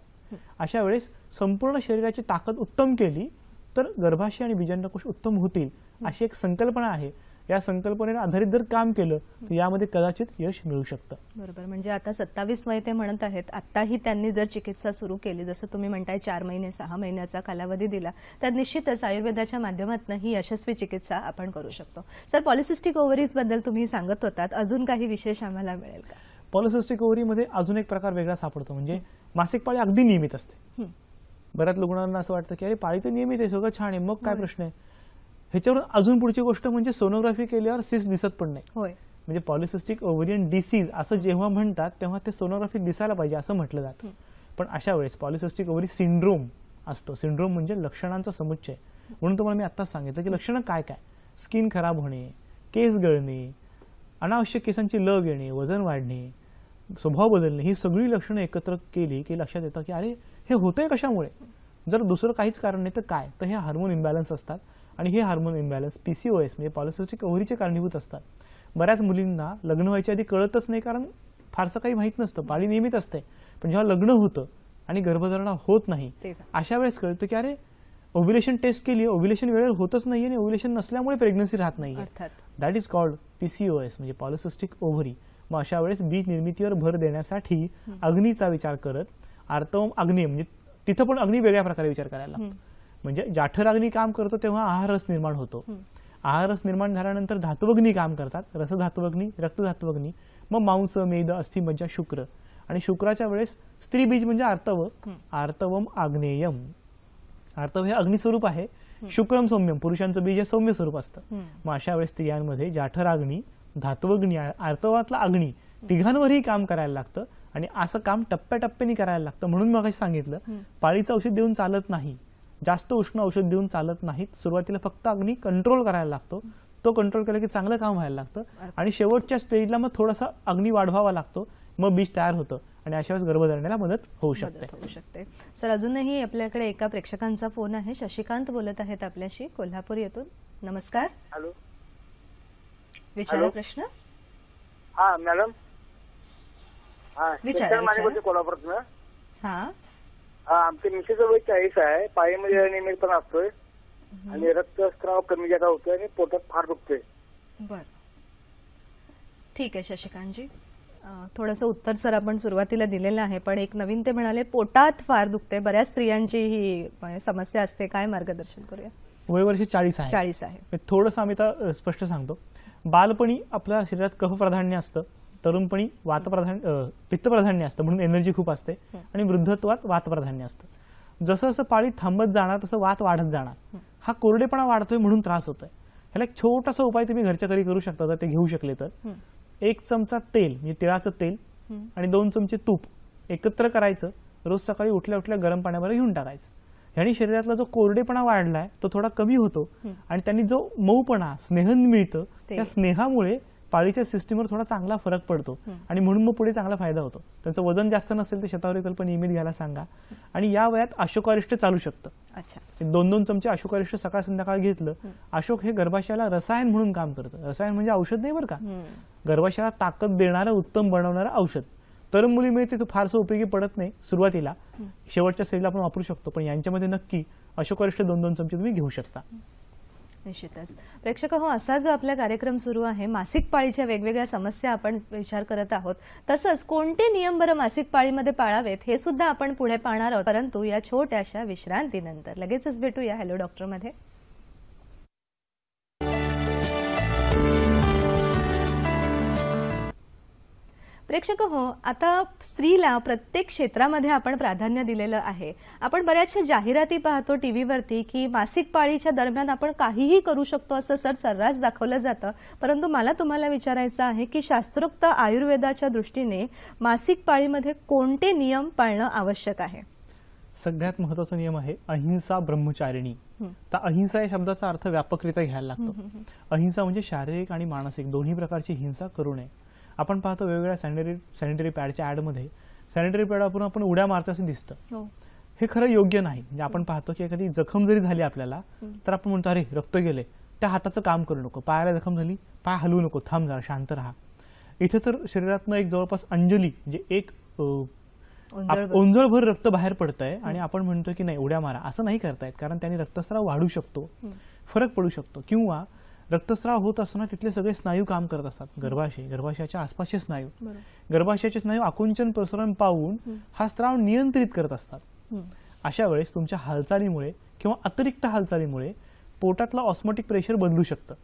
अशा वेळेस संपूर्ण शरीराची ताकद उत्तम केली तर गर्भाशय आणि बीजांडकोश उत्तम होतील अशी एक संकल्पना आहे. या संकल्पनेवर आधारित जर काम केलं तर यामध्ये कदाचित यश मिळू शकतं. बरोबर. म्हणजे आता 27 वय ते म्हणत आहेत, आताही त्यांनी जर चिकित्सा सुरू केली, जसं तुम्ही म्हणताय 4 महिने 6 महिन्याचा कालावधी दिला, तर निश्चितच आयुर्वेदाच्या माध्यमातून ही यशस्वी चिकित्सा आपण करू शकतो. सर, पॉलिसिस्टिक ओव्हरीज बद्दल तुम्ही सांगत होतात, अजून काही विशेष आम्हाला मिळेल का? पॉलिसिस्टिक ओव्हरीमध्ये अजून एक प्रकार वेगळा सापडतो, म्हणजे मासिक पाळी अगदी नियमित असते. बऱ्याच रुग्णांना असं वाटतं की अरे पाळी तर नियमित आहे, सगळं छान आहे, मग काय प्रश्न आहे. ह्याच्यावर अजून पुढची गोष्ट म्हणजे सोनोग्राफी केल्यावर सिस्ट दिसत पण नाही. म्हणजे पॉलिसिस्टिक ओव्हरियन डिसीज असं जेव्हा म्हणतात तेव्हा ते सोनोग्राफी दिसायला पाहिजे असं म्हटलं जातं. पण अशा वेळेस पॉलिसिस्टिक ओव्हरी सिंड्रोम असतो. सिंड्रोम म्हणजे लक्षणांचा समुच्चय. म्हणून तुम्हाला मी आत्ताच सांगितलं की लक्षणं काय काय, स्किन खराब होणे, केस गळणे, अनावश्यक केसांची लग येणे, वजन वाढणे, स्वभाव बदलणे, ही सगळी लक्षणं एकत्र केली की लक्षात येतं की अरे हे होतंय कशामुळे. जर दुसरं काहीच कारण नाही तर काय, तर हे हार्मोन इम्बॅलन्स असतात आणि हे हार्मोन इम्बॅलन्स PCOS म्हणजे पॉलिसिस्टिक ओव्हरीचे कारणीभूत असतात. बऱ्याच मुलींना लग्न व्हायच्या आधी कळतच नाही, कारण फारसं काही माहित नसतं, पाळी नियमित असते. पण जेव्हा लग्न होतं आणि गर्भधारणा होत नाही अशा वेळेस कळतं की अरे ओव्ह्युलेशन टेस्ट केली, ओव्ह्युलेशन वेळेवर होतच नाही आणि ओव्ह्युलेशन नसल्यामुळे प्रेग्नन्सी राहत नाही. दॅट इज कॉल्ड PCOS म्हणजे पॉलिसिस्टिक ओव्हरी. मग अशा वेळेस बीज निर्मितीवर भर देण्यासाठी अग्नीचा विचार करत आर्तवम अग्नी म्हणजे तिथं पण अग्नी वेगळ्या प्रकारे विचार करायला लागतो. म्हणजे जाठराग्नी काम करतो तेव्हा आहाररस निर्माण होतो. आहाररस निर्माण झाल्यानंतर धातुअग्नी काम करतात, रसधातुअग्नी, रक्तधातुअग्नी, मग मांस, मेद, अस्थि, मज्जा, शुक्र. आणि शुक्राच्या वेळेस स्त्री बीज म्हणजे आर्तव, आर्तवम आग्नेयम. आर्तव हे अग्निस्वरूप आहे, शुक्रम सौम्यम, पुरुषांचं बीज हे सौम्य स्वरूप असतं. मग अशा वेळेस स्त्रियांमध्ये जाठराग्नी, धातुअग्नी, आर्तवातला अग्नी तिघांवरही काम करायला लागतं आणि असं काम टप्प्याटप्प्याने करायला लागतं. म्हणून मग सांगितलं पाळीचं औषध देऊन चालत नाही, जास्त उष्ण औषध देऊन चालत नाहीत. सुरुवातीला फक्त अग्नी कंट्रोल करायला लागतो, तो कंट्रोल केला की चांगलं काम व्हायला लागतं आणि शेवटच्या स्टेजला मग थोडासा अग्नी वाढवावा लागतो, मग बीज तयार होतं आणि अशा वेळेस गर्भधारणेला मदत होऊ शकते. सर, अजूनही आपल्याकडे एका प्रेक्षकांचा फोन आहे. शशिकांत बोलत आहेत आपल्याशी कोल्हापूर येथून. नमस्कार. हॅलो, विचारा प्रश्न. हा मॅडम, विचारा. कोल्हापूरचं. हा, आमच्या मिसेचं वय 40 आहे, पाळीमध्ये नियमितपणा असतोय आणि रक्तस्राव कमी जादा होतोय आणि पोटात फार दुखतोय. बर, ठीक आहे शशिकांतजी. थोडंसं उत्तर सर आपण सुरुवातीला दिलेलं आहे, पण एक नवीन ते म्हणाले पोटात फार दुखते. बऱ्याच स्त्रियांची ही समस्या असते, काय मार्गदर्शन करूया? वय वर्ष 40 आहे. 40 आहे. थोडंसं आम्ही आता स्पष्ट सांगतो. बालपणी आपल्या शरीरात कफ प्राधान्य असतं, तरुणपणी पित्तप्राधान्य असतं म्हणून एनर्जी खूप असते आणि वृद्धत्वात वात प्राधान्य असतं. जसं जसं पाळी थांबत जाणार तसं वात वाढत जाणार. हा कोरडेपणा वाढतोय म्हणून त्रास होतोय. ह्याला एक छोटासा उपाय तुम्ही घरच्या घरी करू शकता जर ते घेऊ शकले तर. 1 चमचा तेल म्हणजे तिळाचं तेल आणि 2 चमचे तूप एकत्र करायचं, रोज सकाळी उठल्या उठल्या गरम पाण्यामध्ये घेऊन टाकायचं. ह्यानी शरीरातला जो कोरडेपणा वाढलाय तो थोडा कमी होतो आणि त्यांनी जो मऊपणा, स्नेह मिळतं, त्या स्नेहामुळे पाळीच्या सिस्टीमवर थोडा चांगला फरक पडतो आणि म्हणून मग पुढे चांगला फायदा होतो. त्यांचं वजन जास्त नसेल तर शतावरी कल्प नियमित घ्यायला सांगा. आणि या वयात अशोकारिष्ट चालू शकतं. 2-2 चमचे अशोकारिष्ट सकाळ संध्याकाळ घेतलं. अशोक हे गर्भाशयाला रसायन म्हणून काम करतं. रसायन म्हणजे औषध नाही बरं का, गर्भाशयाला ताकद देणारं, उत्तम बनवणारं औषध. तरुण मुली मिळते तो फारसं उपयोगी पडत नाही सुरुवातीला, शेवटच्या स्टेजला आपण वापरू शकतो. पण यांच्यामध्ये नक्की अशोकारिष्ट 2-2 चमचे तुम्ही घेऊ शकता. निश्चितच. प्रेक्षक हो, असा जो आपला कार्यक्रम सुरू आहे, मासिक पाळीच्या वेगवेगळ्या समस्या आपण विचार करत आहोत. तसंच कोणते नियम बरं मासिक पाळीमध्ये पाळावेत हे सुद्धा आपण पुढे पाहणार आहोत, परंतु या छोट्याशा विश्रांतीनंतर. लगेचच भेटूया हॅलो डॉक्टर मध्ये. प्रेक्षक हो, आता स्त्रीला प्रत्येक क्षेत्रामध्ये आपण प्राधान्य दिलेलं आहे. आपण बऱ्याचशा जाहिराती पाहतो टीव्हीवरती की मासिक पाळीच्या दरम्यान आपण काहीही करू शकतो असं सर्रास दाखवलं जातं. परंतु मला तुम्हाला विचारायचं आहे की शास्त्रोक्त आयुर्वेदाच्या दृष्टीने मासिक पाळीमध्ये कोणते नियम पाळणं आवश्यक आहे? सगळ्यात महत्त्वाचा नियम आहे अहिंसा ब्रह्मचारिणी. तर अहिंसा या शब्दाचा अर्थ व्यापकरित्या घ्यायला लागतो. अहिंसा म्हणजे शारीरिक आणि मानसिक दोन्ही प्रकारची हिंसा करू नये. आपण पाहतो वेगवेगळ्या सॅनिटरी पॅडच्या ऍडमध्ये सॅनिटरी पॅड वापरून आपण उड्या मारतो असं दिसतं. हे खरं योग्य नाही. म्हणजे आपण पाहतो की एखादी जखम जरी झाली आपल्याला तर आपण म्हणतो अरे रक्त गेले, त्या हाताचं काम करू नको. पायाला जखम झाली, पाय हलवू नको, थांब जरा, शांत राहा. इथे तर शरीरातनं एक जवळपास अंजली म्हणजे एक ओंजळभर. ओंजळभर रक्त बाहेर पडतंय आणि आपण म्हणतो की नाही उड्या मारा, असं नाही करतायत, कारण त्याने रक्तस्राव वाढू शकतो, फरक पडू शकतो, किंवा रक्तस्राव होत असताना तिथले सगळे स्नायू काम करत असतात. गर्भाशयाच्या आसपासचे स्नायू, गर्भाशयाचे स्नायू आकुंचन प्रसरण पाहून हा स्राव नियंत्रित करत असतात. अशा वेळेस तुमच्या हालचालीमुळे किंवा अतिरिक्त हालचालीमुळे पोटातला ऑस्मोटिक प्रेशर बदलू शकतं,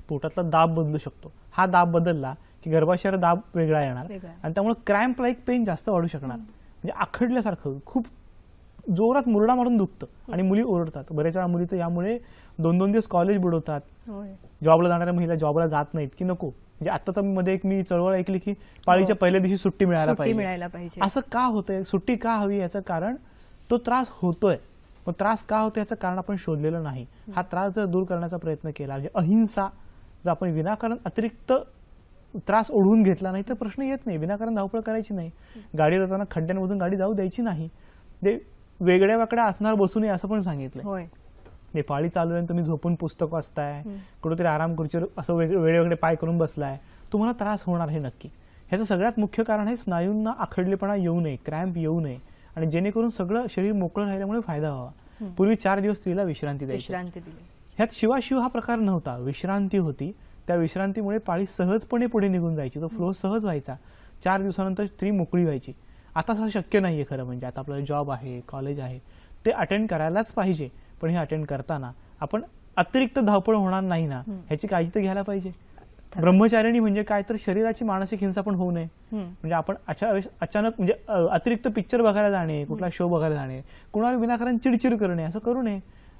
पोटातला दाब बदलू शकतो. हा दाब बदलला की गर्भाशयाला दाब वेगळा येणार आणि त्यामुळे क्रॅम्प लाईक पेन जास्त वाढू शकणार. म्हणजे आखडल्यासारखं खूप जोरात मुरडा मारून दुखतं आणि मुली ओरडतात. बरेच वेळा मुली तर यामुळे 2-2 दिवस कॉलेज बुडवतात. जॉबला जाणाऱ्या महिला जॉबला जात नाहीत की नको. म्हणजे आता तर मध्ये एक मी चळवळ ऐकली की पाळीच्या पहिल्या दिवशी सुट्टी मिळायला पाहिजे. असं का होतंय, सुट्टी का हवी, याचं कारण तो त्रास होतोय. मग त्रास का होतो याचं कारण आपण शोधलेलं नाही. हा त्रास जर दूर करण्याचा प्रयत्न केला, म्हणजे अहिंसा, जर आपण विनाकारण अतिरिक्त त्रास ओढवून घेतला नाही तर प्रश्न येत नाही. विनाकारण धावपळ करायची नाही, गाडी जाताना खड्ड्यांमधून गाडी जाऊ द्यायची नाही, वेगळ्या वाकड्या असणार बसू नये असं पण सांगितलंय. पाळी चालू आहे, तुम्ही झोपून पुस्तक वाचताय, कुठेतरी आराम खुर्चीवर असं वेगवेगळे पाय करून बसलाय, तुम्हाला त्रास होणार हे नक्की. ह्याचं सगळ्यात मुख्य कारण आहे स्नायूंना आखडलेपणा येऊ नये, क्रॅम्प येऊ नये, आणि जेणेकरून सगळं शरीर मोकळं राहिल्यामुळे फायदा व्हावा. पूर्वी 4 दिवस स्त्रीला विश्रांती द्यायची. ह्यात शिवाशिव हा प्रकार नव्हता, विश्रांती होती. त्या विश्रांतीमुळे पाळी सहजपणे पुढे निघून जायची, तो फ्लो सहज व्हायचा. 4 दिवसानंतर स्त्री मोकळी व्हायची. आता असं शक्य नाहीये खरं म्हणजे. आता आपल्याला जॉब आहे, कॉलेज आहे, ते अटेंड करायलाच पाहिजे, पण हे अटेंड करताना आपण अतिरिक्त धावपळ होणार नाही ना ह्याची काळजी तर घ्यायला पाहिजे. ब्रह्मचारिणी म्हणजे काय तर शरीराची मानसिक हिंसा पण होऊ नये. म्हणजे आपण अचानक म्हणजे अतिरिक्त पिक्चर बघायला जाणे, कुठला शो बघायला जाणे, कुणाला विनाकारण चिडचिड करणे असं करू नये.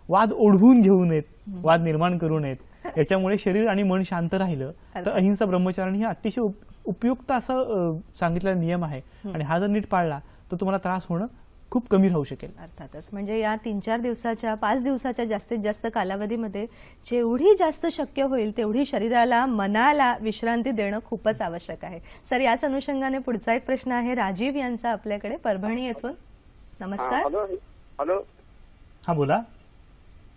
वाद ओढवून घेऊ नयेत, वाद निर्माण करू नयेत. याच्यामुळे शरीर आणि मन शांत राहिलं तर अहिंसा ब्रह्मचारिणी ही अतिशय उपयुक्त असं सांगितलेला नियम आहे, आणि हा जर नीट पाळला तर तुम्हाला त्रास होणं खूप कमी राहू शकेल. अर्थातच. म्हणजे या 3-4 दिवसाच्या 5 दिवसाच्या जास्तीत जास्त कालावधीमध्ये जेवढी जास्त शक्य होईल तेवढी शरीराला, मनाला विश्रांती देणं खूपच आवश्यक आहे. सर, याच अनुषंगाने पुढचा एक प्रश्न आहे राजीव यांचा आपल्याकडे, परभणी येथून. नमस्कार. हॅलो. हा बोला.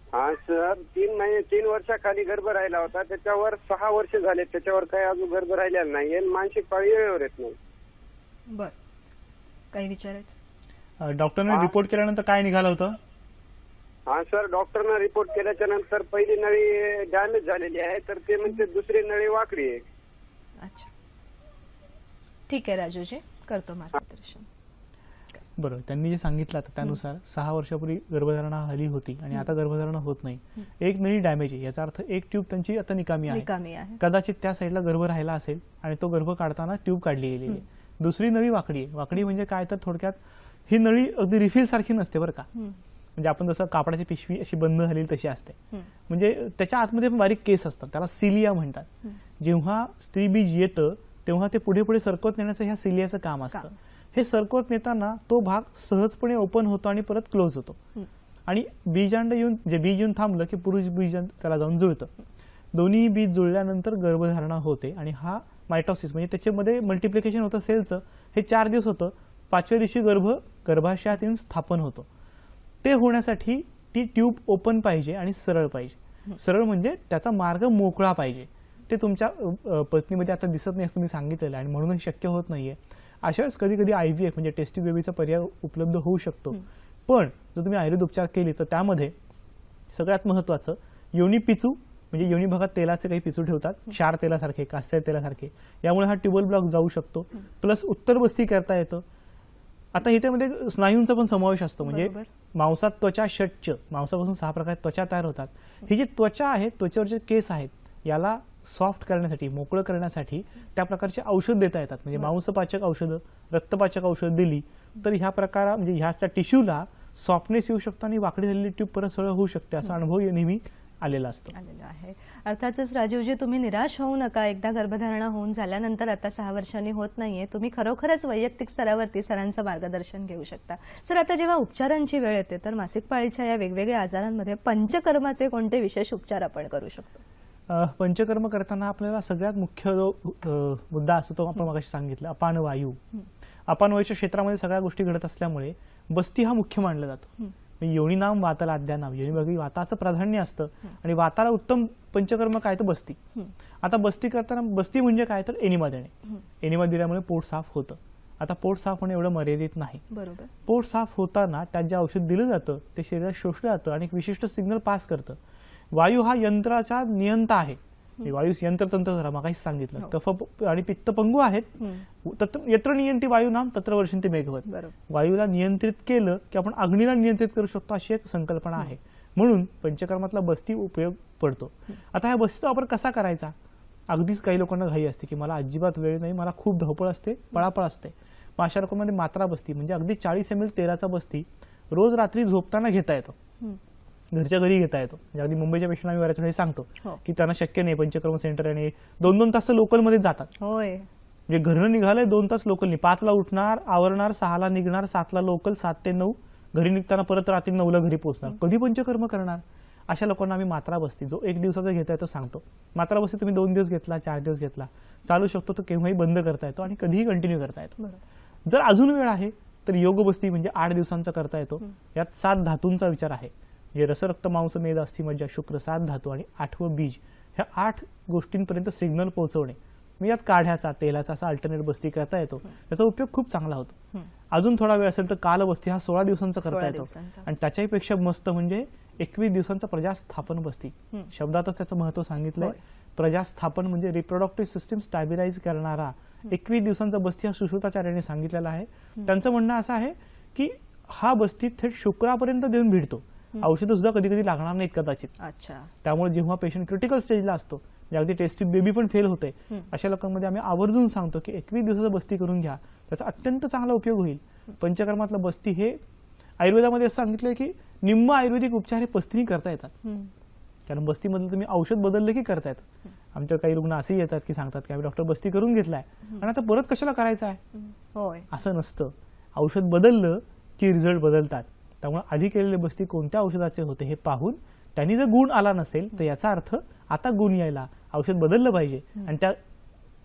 हा सर, 3 वर्षाखाली गर्भ राहिला होता, त्याच्यावर 6 वर्ष झाले, त्याच्यावर काही अजून गर्भ राहिलेला नाही, मानसिक पाळी वेळेवर येत नाही. बर, काही विचारायचं? डॉक्टरने रिपोर्ट केल्यानंतर काय निघालं होतं? हा सर, डॉक्टरने रिपोर्ट केल्याच्या नंतर पहिली नळी डॅमेज झालेली आहे, तर ते म्हणजे दुसरी नळी वाकडी आहे. अच्छा, ठीक आहे राजूजी, करतो मार्गदर्शन. बरं, त्यांनी जे सांगितलं त्यानुसार 6 वर्षापूर्वी गर्भधारणा हली होती आणि आता गर्भधारणा होत नाही. एक नळी डॅमेज आहे, याचा अर्थ एक ट्यूब त्यांची आता निकामी आहे. कदाचित त्या साईडला गर्भ राहिला असेल आणि तो गर्भ काढताना ट्यूब काढली गेलेली आहे. दुसरी नळी वाकडी आहे. वाकडी म्हणजे काय तर थोडक्यात ही नळी अगदी रिफिल सारखी नसते बरं का. म्हणजे आपण जसं कापडाची पिशवी अशी बंद झालेली तशी असते. म्हणजे त्याच्या आतमध्ये बारीक केस असतात, त्याला सिलिया म्हणतात. जेव्हा स्त्री बीज येतं तेव्हा ते पुढे पुढे सरकवत नेण्याचं ह्या सिलियाचं काम असतं. हे सरकवत नेताना तो भाग सहजपणे ओपन होतो आणि परत क्लोज होतो, आणि बीजांड येऊन जे बीज येऊन थांबलं की पुरुष बीज त्याला जाऊन जुळतं. दोन्ही बीज जुळल्यानंतर गर्भधारणा होते, आणि हा मायटोसिस म्हणजे त्याच्यामध्ये मल्टिप्लिकेशन होतं सेलचं. हे 4 दिवस होतं. 5व्या दिवशी गर्भाशयात येऊन स्थापन होतो. ते होण्यासाठी ती ट्यूब ओपन पाहिजे आणि सरळ पाहिजे. सरळ म्हणजे त्याचा मार्ग मोकळा पाहिजे. ते तुमच्या पत्नीमध्ये आता दिसत नाही असं तुम्ही सांगितलेलं, आणि म्हणूनच शक्य होत नाहीये. अशाच कधी कधी IVF म्हणजे टेस्टिंग बेबीचा पर्याय उपलब्ध होऊ शकतो. पण जर तुम्ही आयुर्वेद उपचार केले तर त्यामध्ये सगळ्यात महत्वाचं योनी पिचू, म्हणजे योनी भागात तेलाचे काही पिचू ठेवतात, क्षार तेलासारखे, कास्य तेलासारखे. यामुळे हा ट्यूबल ब्लॉक जाऊ शकतो. प्लस उत्तरबस्ती करता येतं. आता इथे मध्ये स्नायूंचा पण समावेश असतो. म्हणजे मांसात त्वचा षट्च, मांसापासून 6 प्रकारच्या त्वचा तयार होतात. ही जी त्वचा आहे, त्वचेवरचे केस आहेत, याला सॉफ्ट करण्यासाठी, मोकळं करण्यासाठी त्या प्रकारचे औषध देता येतात. म्हणजे मांसपाचक औषधं, रक्तपाचक औषध दिली तर ह्या प्रकार म्हणजे ह्याच्या टिश्यूला सॉफ्टनेस येऊ शकतो आणि वाकडी झालेली ट्यूब परत सरळ होऊ शकते. असा अनुभव नेहमी आलेला आहे. अर्थातच राजीवजी, तुम्ही निराश होऊ नका. एकदा गर्भधारणा होऊन झाल्यानंतर आता 6 वर्षांनी होत नाहीये, तुम्ही खरोखरच वैयक्तिक स्तरावरती सरांचं मार्गदर्शन घेऊ शकता. सर, आता जेव्हा उपचारांची वेळ येते तर मासिक पाळीच्या या वेगवेगळ्या आजारांमध्ये पंचकर्माचे कोणते विशेष उपचार आपण करू शकतो? पंचकर्म करताना आपल्याला सगळ्यात मुख्य जो मुद्दा असतो तो आपण मगाशी सांगितलं, अपानवायू. अपानवायूच्या क्षेत्रामध्ये सगळ्या गोष्टी घडत असल्यामुळे बस्ती हा मुख्य मानला जातो. योनिनाम वाताला आद्यानाम, योनिभागी वाताचं प्राधान्य असतं आणि वाताला उत्तम पंचकर्म काय तर बस्ती. आता बस्ती करताना बस्ती म्हणजे काय तर एनिमा देणे. एनिमा दिल्यामुळे पोट साफ होतं. आता पोट साफ होणे एवढं मर्यादित नाही. बरोबर. पोट साफ होताना त्यात जे औषध दिलं जातं ते शरीरात शोषलं जातं आणि एक विशिष्ट सिग्नल पास करतं. वायू हा यंत्राचा नियंता आहे. वायू यंत्रतंत्र झाला मागाशी सांगितलं. कफ आणि पित्त पंगू आहेत. यत्र नियंती वायू नाम तत्र वर्षंती मेघवत. वायूला नियंत्रित केलं की आपण अग्नीला नियंत्रित करू शकतो अशी एक संकल्पना आहे. म्हणून पंचकर्मातला बस्ती उपयोग पडतो. आता ह्या बस्तीचा वापर कसा करायचा? अगदीच काही लोकांना घाई असते की मला अजिबात वेळ नाही, मला खूप धावपळ असते, पळापळ असते. मग अशा लोकांमध्ये मात्रा बस्ती म्हणजे अगदी 40 ml तेलाचा बस्ती रोज रात्री झोपताना घेता येतो. घरच्या घरी घेता येतो. म्हणजे अगदी मुंबईच्या पेशंट आम्ही बऱ्याच वेळी सांगतो की त्यांना शक्य नाही पंचकर्म सेंटर आणि 2-2 तास लोकलमध्ये जातात. होय. म्हणजे घरनं निघालंय 2 तास लोकलनी, 5ला उठणार, आवरणार, 6ला निघणार, 7ला लोकल, 7 ते 9 घरी निघताना परत रात्री 9ला घरी पोहोचणार. कधी पंचकर्म करणार? अशा लोकांना आम्ही मात्रा बस्ती जो 1 दिवसाचा घेता येतो सांगतो. मात्रा बस्ती तुम्ही 2 दिवस घेतला, 4 दिवस घेतला, चालू शकतो, तो केव्हाही बंद करता येतो आणि कधीही कंटिन्यू करता येतो. जर अजून वेळ आहे तर योग बस्ती म्हणजे 8 दिवसांचा करता येतो. यात 7 धातूंचा विचार आहे. म्हणजे रस, रक्त, मांस, मेद, अस्थि, मज्जा, शुक्र 7 धातू आणि 8वं बीज, ह्या 8 गोष्टींपर्यंत सिग्नल पोहोचवणे. मी यात काढ्याचा, तेलाचा असा अल्टरनेट बस्ती करता येतो. त्याचा उपयोग खूप चांगला होतो. अजून थोडा वेळ असेल तर काल बस्ती हा 16 दिवसांचा करता येतो. आणि त्याच्याही पेक्षा मस्त म्हणजे 21 दिवसांचा प्रजास्थापन बस्ती. शब्दातच त्याचं महत्व सांगितलंय. प्रजास्थापन म्हणजे रिप्रोडक्टिव्ह सिस्टीम स्टॅबिलाइज करणारा 21 दिवसांचा बस्ती हा सुश्रुताचार्यांनी सांगितलेला आहे. त्यांचं म्हणणं असं आहे की हा बस्ती थेट शुक्रापर्यंत देऊन भिडतो. औषधं सुद्धा कधी कधी लागणार नाहीत कदाचित. त्यामुळे जेव्हा पेशंट क्रिटिकल स्टेजला असतो, अगदी टेस्ट ट्यूब बेबी पण फेल होते, अशा लोकांमध्ये आम्ही आवर्जून सांगतो की 21 दिवसाचा बस्ती करून घ्या, त्याचा अत्यंत चांगला उपयोग होईल. पंचकर्मातला बस्ती हे आयुर्वेदामध्ये असं सांगितलंय की निम्म आयुर्वेदिक उपचार हे पस्तीने करता येतात. कारण बस्तीमधलं तुम्ही औषध बदललं की करता येतं. आमच्या काही रुग्ण असेही येतात की सांगतात की आम्ही डॉक्टर बस्ती करून घेतलाय आणि आता परत कशाला करायचं आहे. असं नसतं. औषध बदललं की रिझल्ट बदलतात. त्यामुळे आधी केलेले बस्ती कोणत्या औषधाचे होते हे पाहून त्यांनी जर गुण आला नसेल तर याचा अर्थ आता गुण यायला औषध बदललं पाहिजे आणि त्या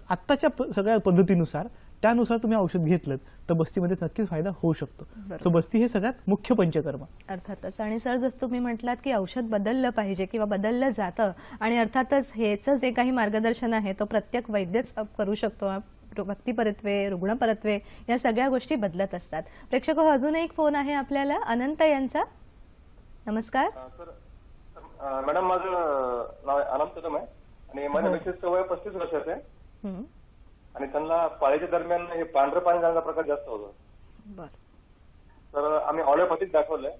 आत्ताच्या सगळ्या पद्धतीनुसार त्यानुसार तुम्ही औषध घेतलं तर बस्तीमध्ये नक्कीच फायदा होऊ शकतो. सो बस्ती हे सगळ्यात मुख्य पंचकर्म. अर्थातच. आणि सर जसं तुम्ही म्हटलात की औषध बदललं पाहिजे किंवा बदललं जातं आणि अर्थातच हेचं जे काही मार्गदर्शन आहे तो प्रत्येक वैद्यच करू शकतो. व्यक्तिपरत्वे, रुग्णपरत्वे या सगळ्या गोष्टी बदलत असतात. प्रेक्षक हो, अजून एक फोन आहे आपल्याला अनंत यांचा. नमस्कार मॅडम, माझं नाव अनंत कदम आहे आणि माझ्या मिसेसचं वय 35 वर्षाचं आहे आणि त्यांना पाळीच्या दरम्यान हे पांढरं पाणी जाण्याचा प्रकार जास्त होतो. तर आम्ही ऑलिओपॅथिक दाखवलंय.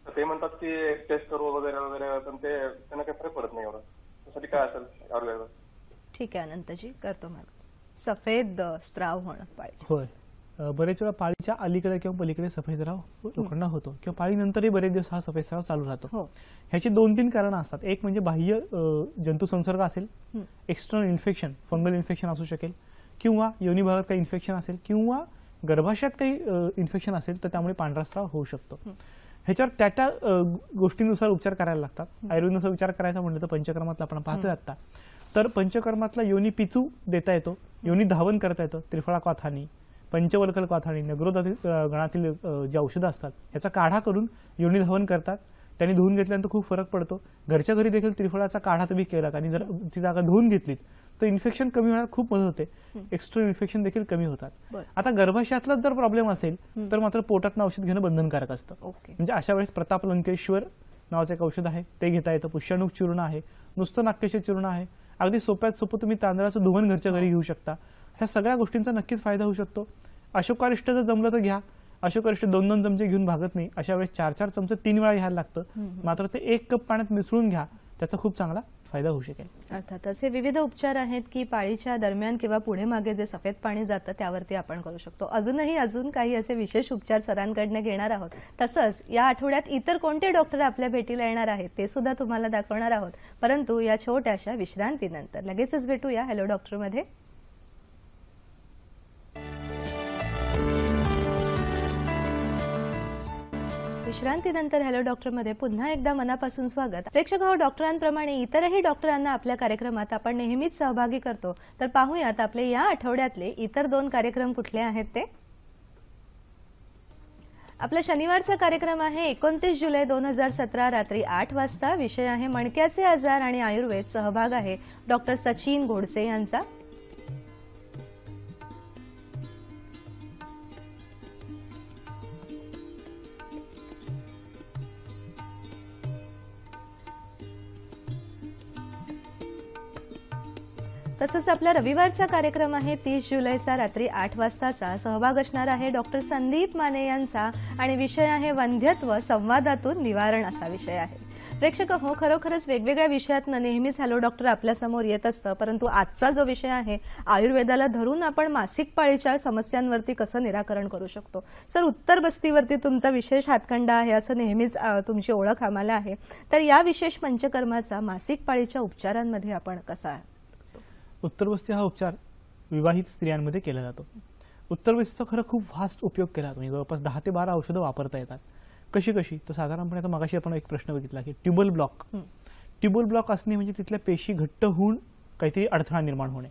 तर ते म्हणतात की टेस्ट करू वगैरे वगैरे, पण ते त्यांना काही फरक पडत नाही एवढं. त्यासाठी काय असेल आयुर्वेद? ठीक आहे अनंतजी, करतो मग. सफेद स्त्राव होणं पाळीचे. होय, बरेच वेळा पाळीच्या अलीकडे किंवा पलीकडे सफेद स्त्राव लोकांना होतो किंवा पाळीनंतरही बरेच दिवस हा सफेद स्त्राव चालू राहतो. ह्याची 2-3 कारणं असतात. एक म्हणजे बाह्य जंतू संसर्ग असेल, एक्सटर्नल इन्फेक्शन, फंगल इन्फेक्शन असू शकेल, किंवा योनी भागात काही इन्फेक्शन असेल किंवा गर्भाशयात काही इन्फेक्शन असेल तर त्यामुळे पांढरा स्त्राव होऊ शकतो. ह्याच्यावर त्या गोष्टींनुसार उपचार करायला लागतात. आयुर्वेदानुसार विचार करायचा म्हणलं तर पंचकर्मातला आपण पाहतोय आता, तर पंचकर्मातला योनी पिचू देता येतो, योनी धावन करता येतं, त्रिफळा क्वाथानी, पंचवल्कल क्वाथानी, नगरोदधी गणातील जे औषधं असतात ह्याचा काढा करून योनी धावन करतात. त्यांनी धुवून घेतल्यानंतर खूप फरक पडतो. घरच्या घरी देखील त्रिफळाचा काढा तुम्ही केला आणि जर ती जागा धुवून घेतलीत तर इन्फेक्शन कमी होण्यात खूप मदत होते. एक्स्टर्नल इन्फेक्शन देखील कमी होतात. आता गर्भाशयातला जर प्रॉब्लेम असेल तर मात्र पोटातनं औषध घेणं बंधनकारक असतं. म्हणजे अशा वेळेस प्रताप लंकेश्वर नावाचं एक औषध आहे ते घेता येतं. पुष्याणूक चूर्ण आहे, नुसतं नाक्यशय चूर्ण आहे. अगदी सोप्यात सोपं तुम्ही तांदळाचं धुवण घरच्या घरी घेऊ शकता. ह्या सगळ्या गोष्टींचा नक्कीच फायदा होऊ शकतो. अशोकारिष्ट जर जमलं तर घ्या. अशोकारिष्ट 2-2 चमचे घेऊन भागत नाही. अशा वेळेस 4-4 चमचे 3 वेळा घ्यायला लागतं. मात्र ते 1 कप पाण्यात मिसळून घ्या, त्याचा खूप चांगला फायदा होऊ शकेल. अर्थातच हे विविध उपचार आहेत की पाळीच्या दरम्यान किंवा पुढे मागे जे सफेद पाणी जातं त्यावरती आपण करू शकतो. अजून काही असे विशेष उपचार सरांकडनं घेणार आहोत. तसंच या आठवड्यात इतर कोणते डॉक्टर आपल्या भेटीला येणार आहेत ते सुद्धा तुम्हाला दाखवणार आहोत. परंतु या छोट्याशा विश्रांतीनंतर लगेचच भेटूया हॅलो डॉक्टर मध्ये. विश्रांतीनंतर हॅलो डॉक्टर मध्ये पुन्हा एकदा मनापासून स्वागत. प्रेक्षक हो, डॉक्टरांप्रमाणे इतरही डॉक्टरांना आपल्या कार्यक्रमात आपण नेहमीच सहभागी करतो. तर पाहूयात आपले या आठवड्यातले इतर 2 कार्यक्रम कुठले आहेत ते. आपला शनिवारचा कार्यक्रम आहे 29 जुलै 2017 रात्री 8 वाजता. विषय आहे मणक्याचे आजार आणि आयुर्वेद. सहभाग आहे डॉक्टर सचिन गोडसे यांचा. तसंच आपला रविवारचा कार्यक्रम आहे 30 जुलैचा रात्री 8 वाजताचा. सहभाग असणार आहे डॉक्टर संदीप माने यांचा आणि विषय आहे वंध्यत्व संवादातून निवारण असा विषय आहे. प्रेक्षक हो, खरोखरच वेगवेगळ्या विषयातनं नेहमीच हॅलो डॉक्टर आपल्या समोर येत असतं, परंतु आजचा जो विषय आहे आयुर्वेदाला धरून आपण मासिक पाळीच्या समस्यांवरती कसं निराकरण करू शकतो. सर, उत्तर बस्तीवरती तुमचा विशेष हातखंडा आहे असं नेहमीच तुमची ओळख आम्हाला आहे. तर या विशेष पंचकर्माचा मासिक पाळीच्या उपचारांमध्ये आपण कसा उत्तरवस्ती हा उपचार विवाहित स्त्रियांमध्ये केला जातो. उत्तरवस्तीचा खरं खूप व्हास्ट उपयोग केला जातो. म्हणजे जवळपास 10 ते 12 औषधं वापरता येतात. कशी तर साधारणपणे आता मगाशी आपण एक प्रश्न बघितला की ट्युबल ब्लॉक असणे म्हणजे तिथल्या पेशी घट्ट होऊन काहीतरी अडथळा निर्माण होणे.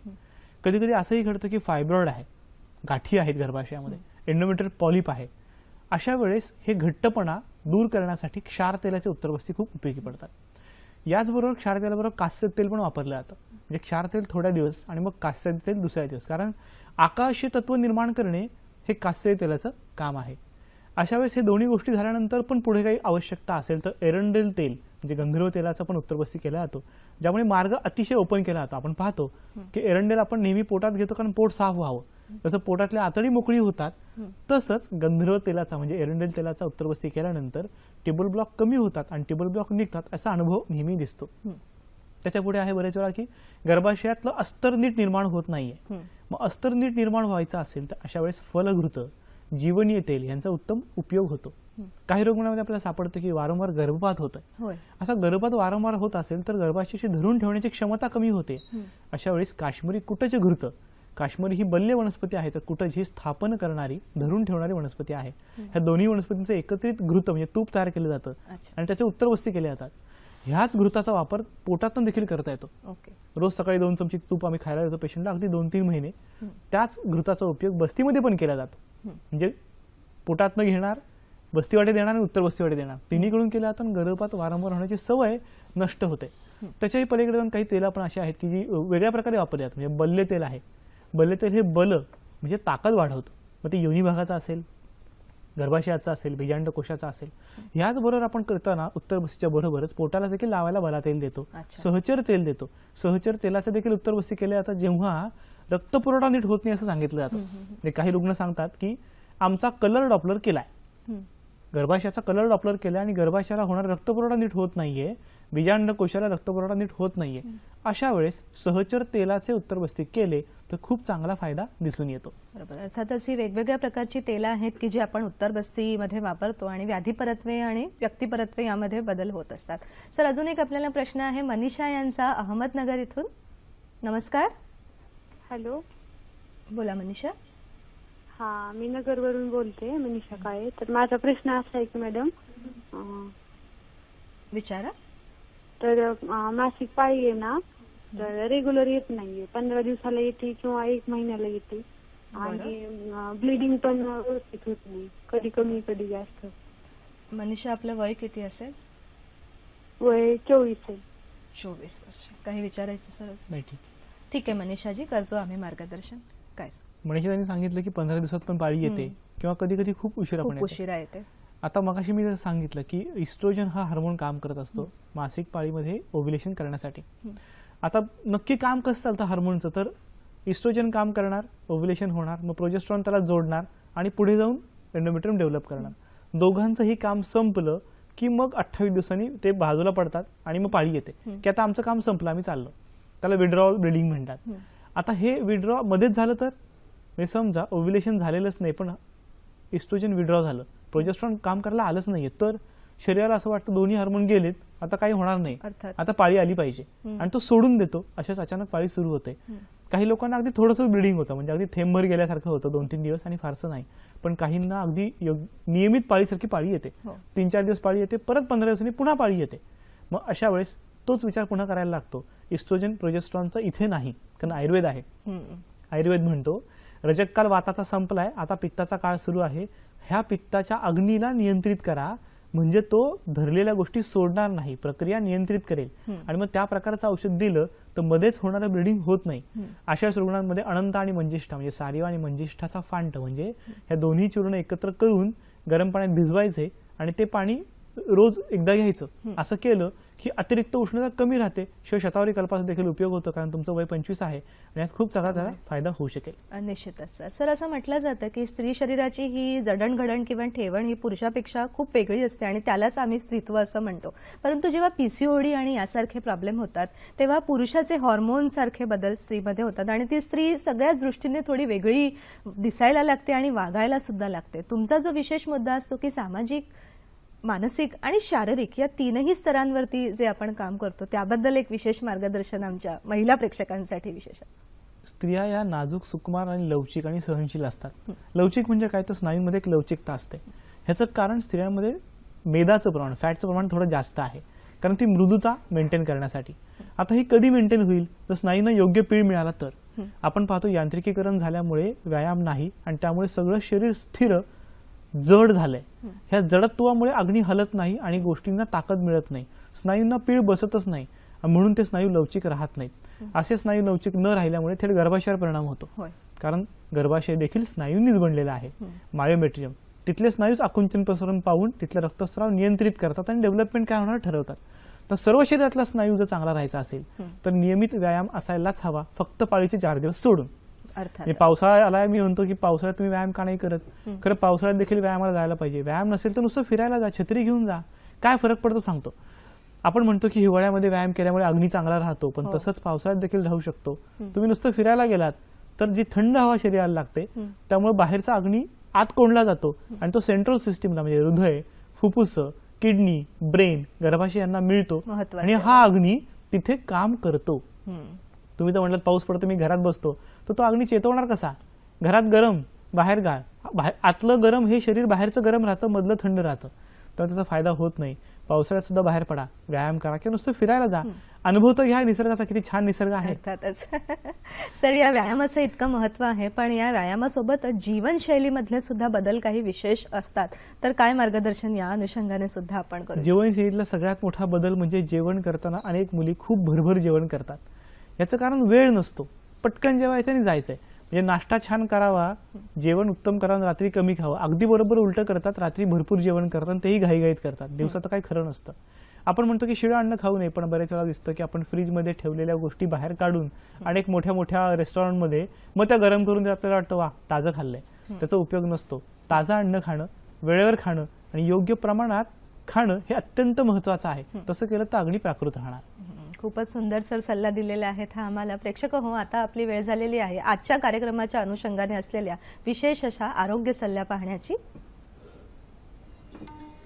कधी कधी असंही घडतं की फायब्रॉइड आहे, गाठी आहेत गर्भाशयामध्ये, एंडोमेट्रियल पॉलिप आहे. अशा वेळेस हे घट्टपणा दूर करण्यासाठी क्षार तेलाचे उत्तरवस्ती खूप उपयोगी पडतात. याचबरोबर क्षार तेलाबरोबर कास्य तेल पण वापरलं जातं. म्हणजे क्षार तेल थोड्या दिवस आणि मग कास्य तेल दुसऱ्या दिवस, कारण आकाशीय तत्व निर्माण करणे हे कास्य तेलाचं काम आहे. अशा वेळेस हे दोन्ही गोष्टी झाल्यानंतर पण पुढे काही आवश्यकता असेल तर एरंडेल तेल म्हणजे गंधर्व तेलाचा पण उत्तरबस्ती केला जातो, ज्यामुळे मार्ग अतिशय ओपन केला जातो. आपण पाहतो की एरंडेल आपण नेहमी पोटात घेतो कारण पोट साफ व्हावं. जसं पोटातल्या आतडी मोकळी होतात तसंच गंधर्व तेलाचा म्हणजे एरंडेल तेलाचा उत्तरबस्ती केल्यानंतर टेबल ब्लॉक कमी होतात आणि टेबल ब्लॉक निघतात असा अनुभव नेहमी दिसतो. त्याच्या पुढे आहे बरेच वेळा की गर्भाशयातलं अस्तर नीट निर्माण होत नाहीये. मग अस्तर नीट निर्माण व्हायचं असेल तर अशा वेळेस फलघृत, जीवनीय तेल यांचा उत्तम उपयोग होतो. काही रुग्णांमध्ये आपल्याला सापडतं की वारंवार गर्भपात होतोय. असा गर्भपात वारंवार होत असेल तर गर्भाशयाची धरून ठेवण्याची क्षमता कमी होते. अशा वेळेस काश्मीरी कुटज घृत, काश्मीरी ही बल्य वनस्पती आहे तर कुटज ही स्थापन करणारी धरून ठेवणारी वनस्पती आहे. ह्या दोन्ही वनस्पतींचं एकत्रित घृत म्हणजे तूप तयार केलं जातं आणि त्याचे उत्तरवस्ती केले जातात. ह्याच घृताचा वापर पोटातून देखील करता येतो. रोज सकाळी 2 चमचे तूप आम्ही खायला देतो पेशंटला, अगदी 2-3 महिने. त्याच घृताचा उपयोग बस्तीमध्ये पण केला जातो. म्हणजे पोटातनं घेणार, बस्तीवाटे देणार आणि उत्तरबस्तीवाटे देणार, तिन्हीकडून केला जातो आणि गर्भपात वारंवार होण्याची सवय नष्ट होते. त्याच्याही पलीकडे जाऊन काही तेला पण अशी आहेत की जी वेगळ्या प्रकारे वापरली जातात. म्हणजे बल्य तेल आहे. बल्य तेल हे बल म्हणजे ताकद वाढवतं. मग ते योनी भागाचा असेल, गर्भाशयाचा असेल, बीजांड कोशाचा असेल. ह्याचबरोबर आपण करताना उत्तरबस्तीच्या बरोबरच पोटाला देखील लावायला बला तेल देतो, सहचर तेल देतो. सहचर तेलाचे देखील उत्तरबस्ती केले जातात जेव्हा रक्तपुरवठा नीट होत नाही असं सांगितलं जातं. काही रुग्ण सांगतात की आमचा कलर डॉपलर केलाय, गर्भाशयाचा कलर डॉपलर केलाय आणि गर्भाशयाला होणारा रक्तपुरवठा नीट होत नाहीये, बीजांड कोशाला रक्तपुरवठा नीट होत नाहीये. अशा वेळेस सहचर तेलाचे उत्तरबस्ती केले तर खूप चांगला फायदा दिसून येतो. बरोबर. अर्थातच ही वेगवेगळ्या प्रकारची तेलं आहेत की जी आपण उत्तरबस्तीमध्ये वापरतो आणि व्याधी परत्वे आणि व्यक्ती परत्वे यामध्ये बदल होत असतात. सर, अजून एक आपल्याला प्रश्न आहे मनीषा यांचा अहमदनगर इथून. नमस्कार. हॅलो, बोला मनीषा. हा, मी नगरवरून बोलते, मनीषा काळे. तर माझा प्रश्न असा आहे की मॅडम, विचारा. तर मासिक पाळी आहे ना, तर रेग्युलर येत नाहीये, 15 दिवसाला येते किंवा 1 महिन्याला येते आणि ब्लिडिंग पण व्यवस्थित होत नाही, कधी कमी कधी जास्त. मनीषा, आपलं वय किती असेल? वय 24 आहे. 24 वर्ष. काही विचारायचं सर? नाही. ठीक आहे मनीषाजी, करतो आम्ही मार्गदर्शन. काय मनीषा त्यांनी सांगितलं की 15 दिवसात पण पाळी येते किंवा कधी कधी खूप उशिरा येते. आता मगाशी मी सांगितलं की इस्ट्रोजन हा हार्मोन काम करत असतो मासिक पाळीमध्ये ओव्युलेशन करण्यासाठी. आता नक्की काम कसं चालतं हार्मोनचं, तर इस्ट्रोजन काम करणार, ओव्युलेशन होणार, मग प्रोजेस्टेरॉन त्याला जोडणार आणि पुढे जाऊन एंडोमेट्रियम डेव्हलप करणार. दोघांचंही काम संपलं की मग 28 दिवसांनी ते बाजूला पडतात आणि मग पाळी येते की आता आमचं काम संपलं, आम्ही चाललो. त्याला विड्रॉल ब्लिडिंग म्हणतात. आता हे विड्रॉ मध्येच झालं तर समजा ओव्युलेशन झालेलंच नाही पण इस्ट्रोजन विड्रॉ झालं, प्रोजेस्टेरॉन काम करायला आलंच नाहीये, तर शरीराला असं वाटतं दोन्ही हार्मोन गेलेत, आता काही होणार नाही, आता पाळी आली पाहिजे आणि तो सोडून देतो. अशाच अचानक पाळी सुरू होते. काही लोकांना अगदी थोडंसं ब्लिडिंग होतं, म्हणजे अगदी थेंबभर गेल्यासारखं होतं 2-3 दिवस आणि फारसं नाही. पण काहींना अगदी नियमित पाळीसारखी पाळी येते, 3-4 दिवस पाळी येते, परत 15 दिवसांनी पुन्हा पाळी येते. मग अशा वेळेस तोच विचार पुन्हा करायला लागतो. इस्ट्रोजन प्रोजेस्टेरॉनचा इथे नाही, कारण आयुर्वेद आहे. आयुर्वेद म्हणतो रजककाल वाताचा संपलाय, आता पित्ताचा काळ सुरू आहे. ह्या पित्ताच्या अग्नीला नियंत्रित करा, म्हणजे तो धरलेल्या गोष्टी सोडणार नाही, प्रक्रिया नियंत्रित करेल. आणि मग त्या प्रकारचं औषध दिलं तर मध्येच होणारं ब्लिडिंग होत नाही. अशा रुग्णांमध्ये अनंत आणि मंजिष्ठा म्हणजे सारिवा आणि मंजिष्ठाचा फांट म्हणजे ह्या दोन्ही चूर्ण एकत्र करून गरम पाण्यात भिजवायचे आणि ते पाणी रोज एकदा घ्यायचं. असं केलं की अतिरिक्त उष्णता कमी राहते. शिवाय शतावरी कल्पाचा देखील उपयोग होतो, कारण तुमचं वय 25 आहे आणि यात खूप चांगला त्याला फायदा होऊ शकेल. निश्चितच सर, असं म्हटलं जातं की स्त्री शरीराची ही जडणघडण किंवा ठेवण ही पुरुषापेक्षा खूप वेगळी असते आणि त्यालाच आम्ही स्त्रीत्व असं म्हणतो. परंतु जेव्हा पीसीओडी आणि यासारखे प्रॉब्लेम होतात तेव्हा पुरुषाचे हॉर्मोन सारखे बदल स्त्रीमध्ये होतात आणि ती स्त्री सगळ्याच दृष्टीने थोडी वेगळी दिसायला लागते आणि वागायला सुद्धा लागते. तुमचा जो विशेष मुद्दा असतो की सामाजिक, मानसिक आणि शारीरिक या तीनही स्तरांवरती जे आपण काम करतो त्याबद्दल एक विशेष मार्गदर्शन आमच्या महिला प्रेक्षकांसाठी विशेष. स्त्रिया या नाजूक, सुकुमार आणि लवचिक आणि सहनशील असतात. लवचिक म्हणजे काय, तर स्नायूंमध्ये एक लवचिकता असते. ह्याचं कारण स्त्रियांमध्ये मेदाचं प्रमाण, फॅटचं प्रमाण थोडं जास्त आहे, कारण ती मृदुता मेंटेन करण्यासाठी. आता ही कधी मेंटेन होईल, तर स्नायूंना योग्य पीळ मिळाला तर. आपण पाहतो यांत्रिकीकरण झाल्यामुळे व्यायाम नाही आणि त्यामुळे सगळं शरीर स्थिर जड झालंय. ह्या जडत्वामुळे अग्नी हलत नाही आणि गोष्टींना ताकद मिळत नाही, स्नायूंना पीळ बसतच नाही, म्हणून ते स्नायू लवचिक राहत नाहीत. असे स्नायू लवचिक न राहिल्यामुळे थेट गर्भाशयावर परिणाम होतो, कारण गर्भाशय देखील स्नायूंनीच बनलेला आहे. मायोमेट्रियम तिथले स्नायूच आकुंचन प्रसरण पाहून तिथले रक्तस्राव नियंत्रित करतात आणि डेव्हलपमेंट काय होणार ठरवतात. तर सर्व शरीरातला स्नायू जर चांगला राहायचा असेल तर नियमित व्यायाम असायलाच हवा, फक्त पाळीचे 4 दिवस सोडून. पावसाळा आलाय, मी म्हणतो की पावसाळ्यात तुम्ही व्यायाम का नाही करत, खरं पावसाळ्यात देखील व्यायामाला जायला पाहिजे. व्यायाम नसेल तर नुसतं फिरायला जा, छत्री घेऊन जा, काय फरक पडतो सांगतो. आपण म्हणतो की हिवाळ्यामध्ये व्यायाम केल्यामुळे अग्नी चांगला राहतो, पण तसंच पावसाळ्यात देखील राहू शकतो. तुम्ही नुसतं फिरायला गेलात तर जी थंड हवा शरीराला लागते त्यामुळे बाहेरचा अग्नी आत कोंडला जातो आणि तो सेंट्रल सिस्टीमला म्हणजे हृदय, फुफ्फुस, किडनी, ब्रेन, गर्भाशय यांना मिळतो आणि हा अग्नी तिथे काम करतो. तुम्ही तर म्हटलं पाऊस पडतो मी घरात बसतो, तर तो अग्नी चेतवणार कसा. घरात गरम, बाहेर गाळ, आतलं गरम हे शरीर बाहेरचं गरम राहतं, मधलं थंड राहतं, तर त्याचा फायदा होत नाही. पावसाळ्यात सुद्धा बाहेर पडा, व्यायाम करा किंवा नुसतं फिरायला जा, अनुभव तर घ्या निसर्गाचा, किती छान निसर्ग आहे. सर, या व्यायामाचं इतकं महत्व आहे, पण या व्यायामासोबत जीवनशैलीमधले सुद्धा बदल काही विशेष असतात, तर काय मार्गदर्शन या अनुषंगाने सुद्धा आपण करू. जीवनशैलीतला सगळ्यात मोठा बदल म्हणजे जेवण करताना अनेक मुली खूप भरभर जेवण करतात. याचं कारण वेळ नसतो, पटकन जेवायचं आणि जायचंय. म्हणजे नाश्ता छान करावा, जेवण उत्तम करावं, रात्री कमी खावं. अगदी बरोबर उलटं करतात, रात्री भरपूर जेवण करतात, तेही घाईघाईत करतात, दिवसात काही खरं नसतं. आपण म्हणतो की शिळं अन्न खाऊ नये, पण बरेच वेळा दिसतं की आपण फ्रीजमध्ये ठेवलेल्या गोष्टी बाहेर काढून अनेक मोठ्या मोठ्या रेस्टॉरंटमध्ये मग त्या गरम करून आपल्याला वाटतं वा ताजं खाल्लंय, त्याचा उपयोग नसतो. ताजं अन्न खाणं, वेळेवर खाणं आणि योग्य प्रमाणात खाणं हे अत्यंत महत्वाचं आहे. तसं केलं तर अग्नी प्राकृत राहणार. खूपच सुंदर सर सल्ला दिलेला आहे हा आम्हाला. प्रेक्षक हो, आता आपली वेळ झालेली आहे आजच्या कार्यक्रमाच्या अनुषंगाने असलेल्या विशेष अशा आरोग्य सल्ला पाहण्याची.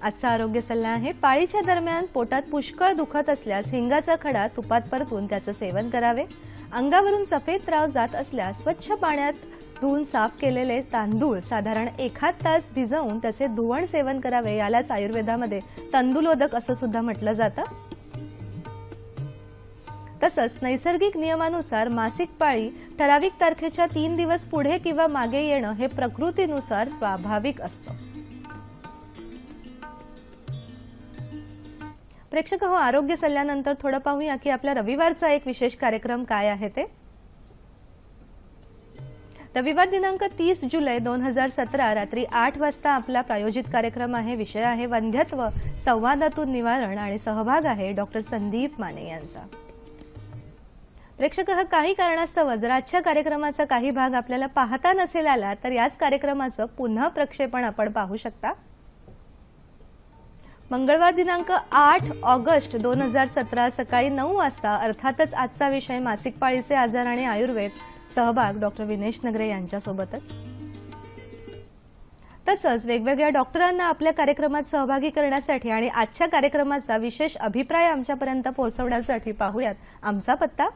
आजचा आरोग्य सल्ला आहे, पाळीच्या दरम्यान पोटात पुष्कळ दुखत असल्यास हिंगाचा खडा तुपात परतून त्याचं सेवन करावे. अंगावरून सफेद त्राव जात असल्यास स्वच्छ पाण्यात धुवून साफ केलेले तांदूळ साधारण 1 तास भिजवून त्याचे धुवण सेवन करावे. यालाच आयुर्वेदामध्ये तंदुलोदक असं सुद्धा म्हटलं जातं. तसंच नैसर्गिक नियमानुसार मासिक पाळी ठराविक तारखेच्या 3 दिवस पुढे किंवा मागे येणं हे प्रकृतीनुसार स्वाभाविक असतं. प्रेक्षक हो, आरोग्य सल्ल्यानंतर थोडं पाहूया की आपल्या रविवारचा एक विशेष कार्यक्रम काय आहे ते. रविवार दिनांक 30 जुलै 2017 रात्री 8 वाजता आपला प्रायोजित कार्यक्रम आहे. विषय आहे वंध्यत्व, संवादातून निवारण आणि सहभाग आहे डॉक्टर संदीप माने यांचा. प्रेक्षक, काही कारणास्तव जर आजच्या कार्यक्रमाचा काही भाग आपल्याला पाहता नसेल आला तर याच कार्यक्रमाचं पुन्हा प्रक्षेपण आपण पाहू शकता. मंगळवार दिनांक 8 ऑगस्ट 2017 सकाळी 9 वाजता, अर्थातच आजचा विषय मासिक पाळीचे आजार आणि आयुर्वेद, सहभाग डॉक्टर विनेश नगरे यांच्यासोबतच. तसंच वेगवेगळ्या डॉक्टरांना आपल्या कार्यक्रमात सहभागी करण्यासाठी आणि आजच्या कार्यक्रमाचा विशेष अभिप्राय आमच्यापर्यंत पोहोचवण्यासाठी पाहूयात आमचा पत्ता.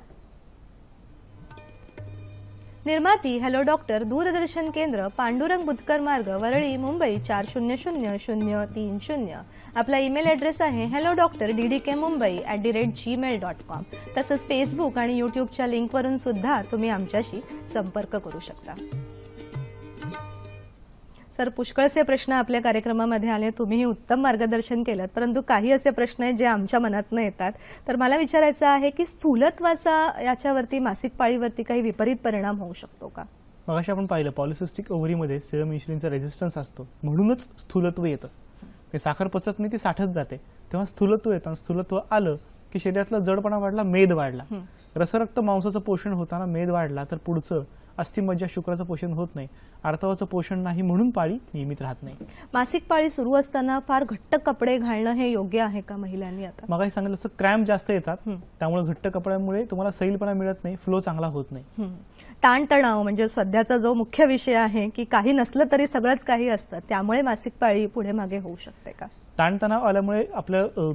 निर्माती हॅलो डॉक्टर, दूरदर्शन केंद्र, पांडुरंग बुधकर मार्ग, वरळी, मुंबई 400030. आपला ईमेल ॲड्रेस आहे hellodoctor@gmail.com. तसंच फेसबुक आणि यूट्यूबच्या लिंकवरून सुद्धा तुम्ही आमच्याशी संपर्क करू शकता. सर, पुष्कळसे प्रश्न आपल्या कार्यक्रमामध्ये आले, तुम्हीही उत्तम मार्गदर्शन केलं, परंतु काही असे प्रश्न आहेत जे आमच्या मनातनं येतात. तर मला विचारायचं आहे की स्थूलत्वाचा याच्यावरती, मासिक पाळीवरती काही विपरीत परिणाम होऊ शकतो का? मगाशी आपण पाहिलं पॉलिसिस्टिक ओव्हरीमध्ये सीरम इन्शुलिनचा रेझिस्टन्स असतो, म्हणूनच स्थूलत्व येतं. ते साखर पचत नाही, ती साठत जाते, तेव्हा स्थूलत्व येतं. स्थूलत्व आलं की शरीरातला जडपणा वाढला, मेद वाढला. रसरक्त मांसाचं पोषण होताना मेद वाढला तर पुढचं अस्थिमज्जा शुक्राचं पोषण होत नाही, आर्तवाचं पोषण नाही, म्हणून पाळी नियमित राहत नाही. मासिक पाळी सुरू असताना फार घट्ट कपडे घालणं हे योग्य आहे का महिलांनी? आता मगाशी सांगितलं तसं क्रॅम्प जास्त येतात, त्यामुळे घट्ट कपड्यामुळे तुम्हाला सैलपणा मिळत नाही, फ्लो चांगला होत नाही. ताणतणाव म्हणजे सध्याचा जो मुख्य विषय आहे की काही नसलं तरी सगळंच काही असतं, त्यामुळे मासिक पाळी पुढे मागे होऊ शकते का? ताणतणाव आल्यामुळे आपलं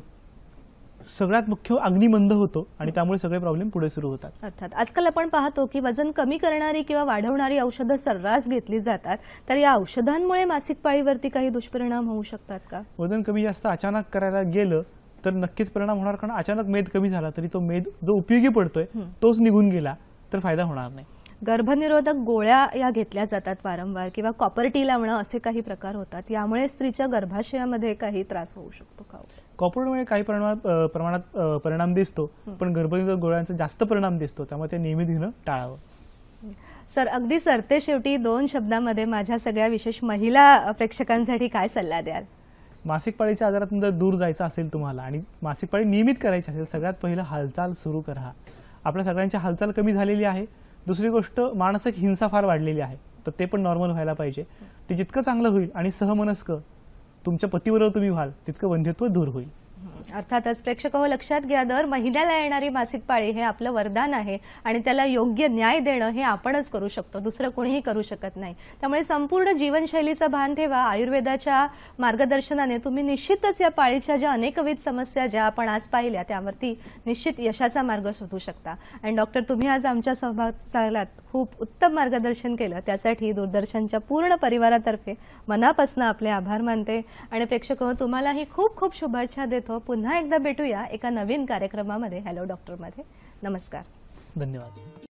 सगळ्यात मुख्य अग्निमंद होतो आणि त्यामुळे सगळे प्रॉब्लेम पुढे सुरू होतात. अर्थात आजकाल आपण पाहतो की वजन कमी करणारी किंवा वाढवणारी औषधं सर्रास घेतली जातात, तर या औषधांमुळे मासिक पाळीवरती काही दुष्परिणाम होऊ शकतात का? वजन कमी जास्त अचानक करायला गेलं तर नक्कीच परिणाम होणार, कारण अचानक मेद कमी झाला तरी तो मेद जो उपयोगी पडतोय तोच निघून गेला तर फायदा होणार नाही. गर्भनिरोधक गोळ्या या घेतल्या जातात वारंवार किंवा कॉपर टी लावणं असे काही प्रकार होतात, यामुळे स्त्रीच्या गर्भाशयामध्ये काही त्रास होऊ शकतो का? कॉपरमुळे काही प्रमाणात परिणाम दिसतो, पण गर्भनिरोधक गोळ्यांचा जास्त परिणाम दिसतो, त्यामुळे ते नियमित घेणं टाळावं. सर, अगदी सरते शेवटी 2 शब्दामध्ये माझ्या सगळ्या विशेष महिला प्रेक्षकांसाठी काय सल्ला द्याल? मासिक पाळीच्या आजारातून जर दूर जायचं असेल तुम्हाला आणि मासिक पाळी नियमित करायची असेल, सगळ्यात पहिलं हालचाल सुरू करा. आपल्या सगळ्यांची हालचाल कमी झालेली आहे. दुसरी गोष्ट, मानसिक हिंसा फार वाढलेली आहे, तर ते पण नॉर्मल व्हायला पाहिजे. ते जितकं चांगलं होईल आणि सहमनस्क तुमच्या पतीबरोबर तुम्ही व्हाल तितकं वंध्यत्व दूर होईल. अर्थातच प्रेक्षक हो, लक्षात घ्या, दर महिन्याला येणारी मासिक पाळी हे आपलं वरदान आहे आणि त्याला योग्य न्याय देणं हे आपणच करू शकतो, दुसरं कोणीही करू शकत नाही. त्यामुळे संपूर्ण जीवनशैलीचं भान ठेवा. आयुर्वेदाच्या मार्गदर्शनाने तुम्ही निश्चितच या पाळीच्या ज्या अनेकविध समस्या ज्या आपण आज पाहिल्या त्यावरती निश्चित यशाचा मार्ग शोधू शकता. आणि डॉक्टर, तुम्ही आज आमच्या सहभागात खूप उत्तम मार्गदर्शन केलं, त्यासाठी दूरदर्शनच्या पूर्ण परिवारातर्फे मनापासून आपले आभार मानते. आणि प्रेक्षक हो, तुम्हालाही खूप खूप शुभेच्छा देतो. पुन्हा एकदा भेटूया एका नवीन कार्यक्रमामध्ये हॅलो डॉक्टरमध्ये. नमस्कार. धन्यवाद.